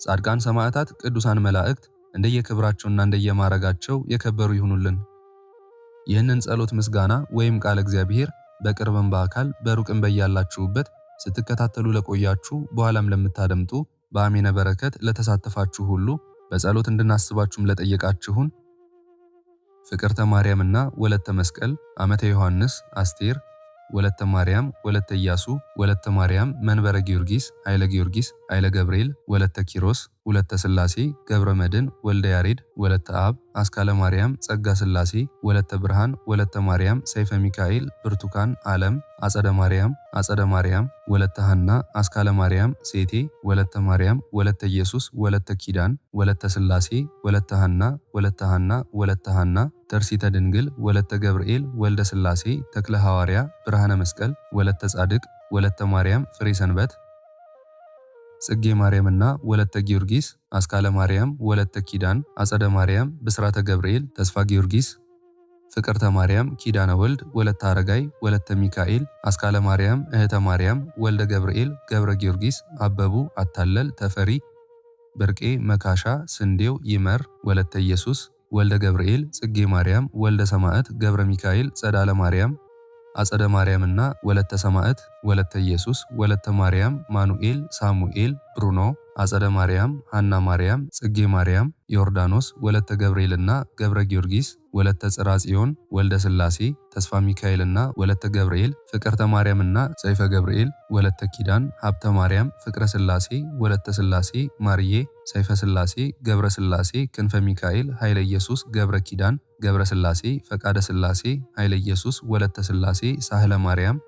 ጻድቃን ሰማዕታት፣ ቅዱሳን መላእክት እንደየክብራቸውና እንደየማረጋቸው የከበሩ ይሁኑልን። ይህንን ጸሎት ምስጋና ወይም ቃል እግዚአብሔር በቅርብም በአካል በሩቅም በያላችሁበት ስትከታተሉ ለቆያችሁ በኋላም ለምታደምጡ በአሜነ በረከት ለተሳተፋችሁ ሁሉ በጸሎት እንድናስባችሁም ለጠየቃችሁን ፍቅርተ ማርያምና ወለተ መስቀል፣ አመተ ዮሐንስ፣ አስቴር፣ ወለተ ማርያም፣ ወለተ ኢያሱ፣ ወለተ ማርያም፣ መንበረ ጊዮርጊስ፣ ኃይለ ጊዮርጊስ፣ ኃይለ ገብርኤል፣ ወለተ ኪሮስ፣ ወለተ ሥላሴ፣ ገብረ መድን፣ ወልደ ያሬድ፣ ወለተ አብ፣ አስካለ ማርያም፣ ጸጋ ሥላሴ፣ ወለተ ብርሃን፣ ወለተ ማርያም፣ ሰይፈ ሚካኤል፣ ብርቱካን፣ ዓለም፣ አጸደ ማርያም፣ አጸደ ማርያም፣ ወለተ ሐና፣ አስካለ ማርያም፣ ሴቴ፣ ወለተ ማርያም፣ ወለተ ኢየሱስ፣ ወለተ ኪዳን፣ ወለተ ሥላሴ፣ ወለተ ሐና፣ ወለተ ሐና፣ ወለተ ሐና፣ ተርሲተ ድንግል፣ ወለተ ገብርኤል፣ ወልደ ሥላሴ፣ ተክለ ሐዋርያ፣ ብርሃነ መስቀል፣ ወለተ ጻድቅ፣ ወለተ ማርያም፣ ፍሬ ሰንበት፣ ጽጌ ማርያምና ወለተ ጊዮርጊስ፣ አስካለ ማርያም፣ ወለተ ኪዳን፣ አጸደ ማርያም፣ ብስራተ ገብርኤል፣ ተስፋ ጊዮርጊስ፣ ፍቅርተ ማርያም፣ ኪዳነ ወልድ፣ ወለተ አረጋይ፣ ወለተ ሚካኤል፣ አስካለ ማርያም፣ እህተ ማርያም፣ ወልደ ገብርኤል፣ ገብረ ጊዮርጊስ፣ አበቡ፣ አታለል፣ ተፈሪ፣ ብርቄ፣ መካሻ፣ ስንዴው፣ ይመር፣ ወለተ ኢየሱስ፣ ወልደ ገብርኤል፣ ጽጌ ማርያም፣ ወልደ ሰማዕት፣ ገብረ ሚካኤል፣ ጸዳለ ማርያም፣ አጸደ ማርያምና ወለተ ሰማዕት፣ ወለተ ኢየሱስ፣ ወለተ ማርያም፣ ማኑኤል፣ ሳሙኤል፣ ብሩኖ፣ አጸደ ማርያም፣ ሐና ማርያም፣ ጽጌ ማርያም፣ ዮርዳኖስ፣ ወለተ ገብርኤልና ገብረ ጊዮርጊስ፣ ወለተ ጽርሐ ጽዮን፣ ወልደ ሥላሴ፣ ተስፋ ሚካኤልና ወለተ ገብርኤል፣ ፍቅርተ ማርያምና ሰይፈ ገብርኤል፣ ወለተ ኪዳን፣ ሀብተ ማርያም፣ ፍቅረ ሥላሴ፣ ወለተ ሥላሴ፣ ማርዬ፣ ሰይፈ ሥላሴ፣ ገብረ ሥላሴ፣ ክንፈ ሚካኤል፣ ኃይለ ኢየሱስ፣ ገብረ ኪዳን፣ ገብረ ሥላሴ፣ ፈቃደ ሥላሴ፣ ኃይለ ኢየሱስ፣ ወለተ ሥላሴ፣ ሳህለ ማርያም፣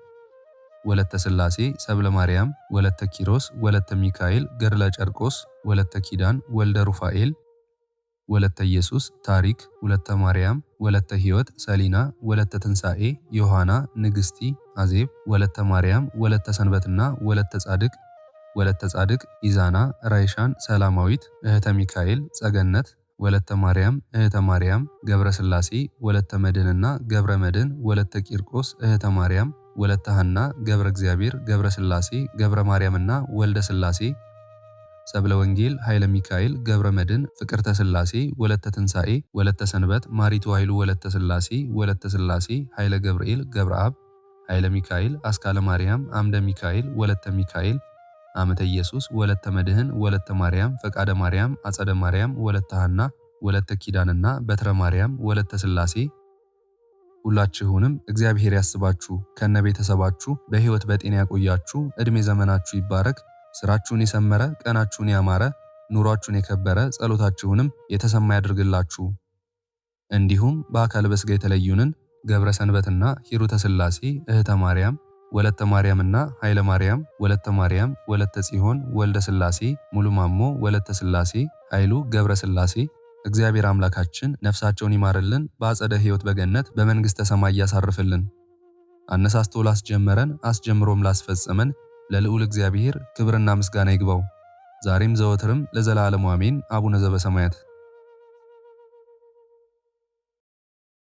ወለተ ሥላሴ፣ ሰብለ ማርያም፣ ወለተ ኪሮስ፣ ወለተ ሚካኤል፣ ገድለ ጨርቆስ፣ ወለተ ኪዳን፣ ወልደ ሩፋኤል፣ ወለተ ኢየሱስ፣ ታሪክ፣ ወለተ ማርያም፣ ወለተ ሕይወት፣ ሰሊና፣ ወለተ ትንሣኤ፣ ዮሐና፣ ንግሥቲ፣ አዜብ፣ ወለተ ማርያም፣ ወለተ ሰንበትና ወለተ ጻድቅ፣ ወለተ ጻድቅ፣ ኢዛና፣ ራይሻን፣ ሰላማዊት፣ እህተ ሚካኤል፣ ጸገነት፣ ወለተ ማርያም፣ እህተ ማርያም፣ ገብረ ሥላሴ፣ ወለተ መድንና ገብረ መድን፣ ወለተ ቂርቆስ፣ እህተ ማርያም፣ ወለተ ሐና፣ ገብረ እግዚአብሔር፣ ገብረ ሥላሴ፣ ገብረ ማርያምና ወልደ ሥላሴ፣ ሰብለ ወንጌል፣ ኃይለ ሚካኤል፣ ገብረ መድን፣ ፍቅርተ ሥላሴ፣ ወለተ ትንሣኤ፣ ወለተ ሰንበት፣ ማሪቱ ኃይሉ፣ ወለተ ሥላሴ፣ ወለተ ሥላሴ፣ ኃይለ ገብርኤል፣ ገብረ አብ፣ ኃይለ ሚካኤል፣ አስካለ ማርያም፣ አምደ ሚካኤል፣ ወለተ ሚካኤል፣ አመተ ኢየሱስ፣ ወለተ መድህን፣ ወለተ ማርያም፣ ፈቃደ ማርያም፣ አጸደ ማርያም፣ ወለተ ሐና፣ ወለተ ኪዳንና በትረ ማርያም፣ ወለተ ሥላሴ ሁላችሁንም እግዚአብሔር ያስባችሁ ከነ ቤተሰባችሁ በሕይወት በጤና ያቆያችሁ። ዕድሜ ዘመናችሁ ይባረክ። ስራችሁን የሰመረ፣ ቀናችሁን ያማረ፣ ኑሯችሁን የከበረ፣ ጸሎታችሁንም የተሰማ ያድርግላችሁ። እንዲሁም በአካል በሥጋ የተለዩንን ገብረ ሰንበትና ሂሩተ ሥላሴ፣ እህተ ማርያም፣ ወለተ ማርያምና ኃይለ ማርያም፣ ወለተ ማርያም፣ ወለተ ጽዮን፣ ወልደ ሥላሴ፣ ሙሉ ማሞ፣ ወለተ ሥላሴ፣ ኃይሉ ገብረ ሥላሴ እግዚአብሔር አምላካችን ነፍሳቸውን ይማርልን፣ በአጸደ ሕይወት በገነት በመንግሥተ ሰማይ ያሳርፍልን። አነሳስቶ ላስጀመረን አስጀምሮም ላስፈጸመን ለልዑል እግዚአብሔር ክብርና ምስጋና ይግባው ዛሬም ዘወትርም ለዘላለሙ አሜን። አቡነ ዘበሰማያት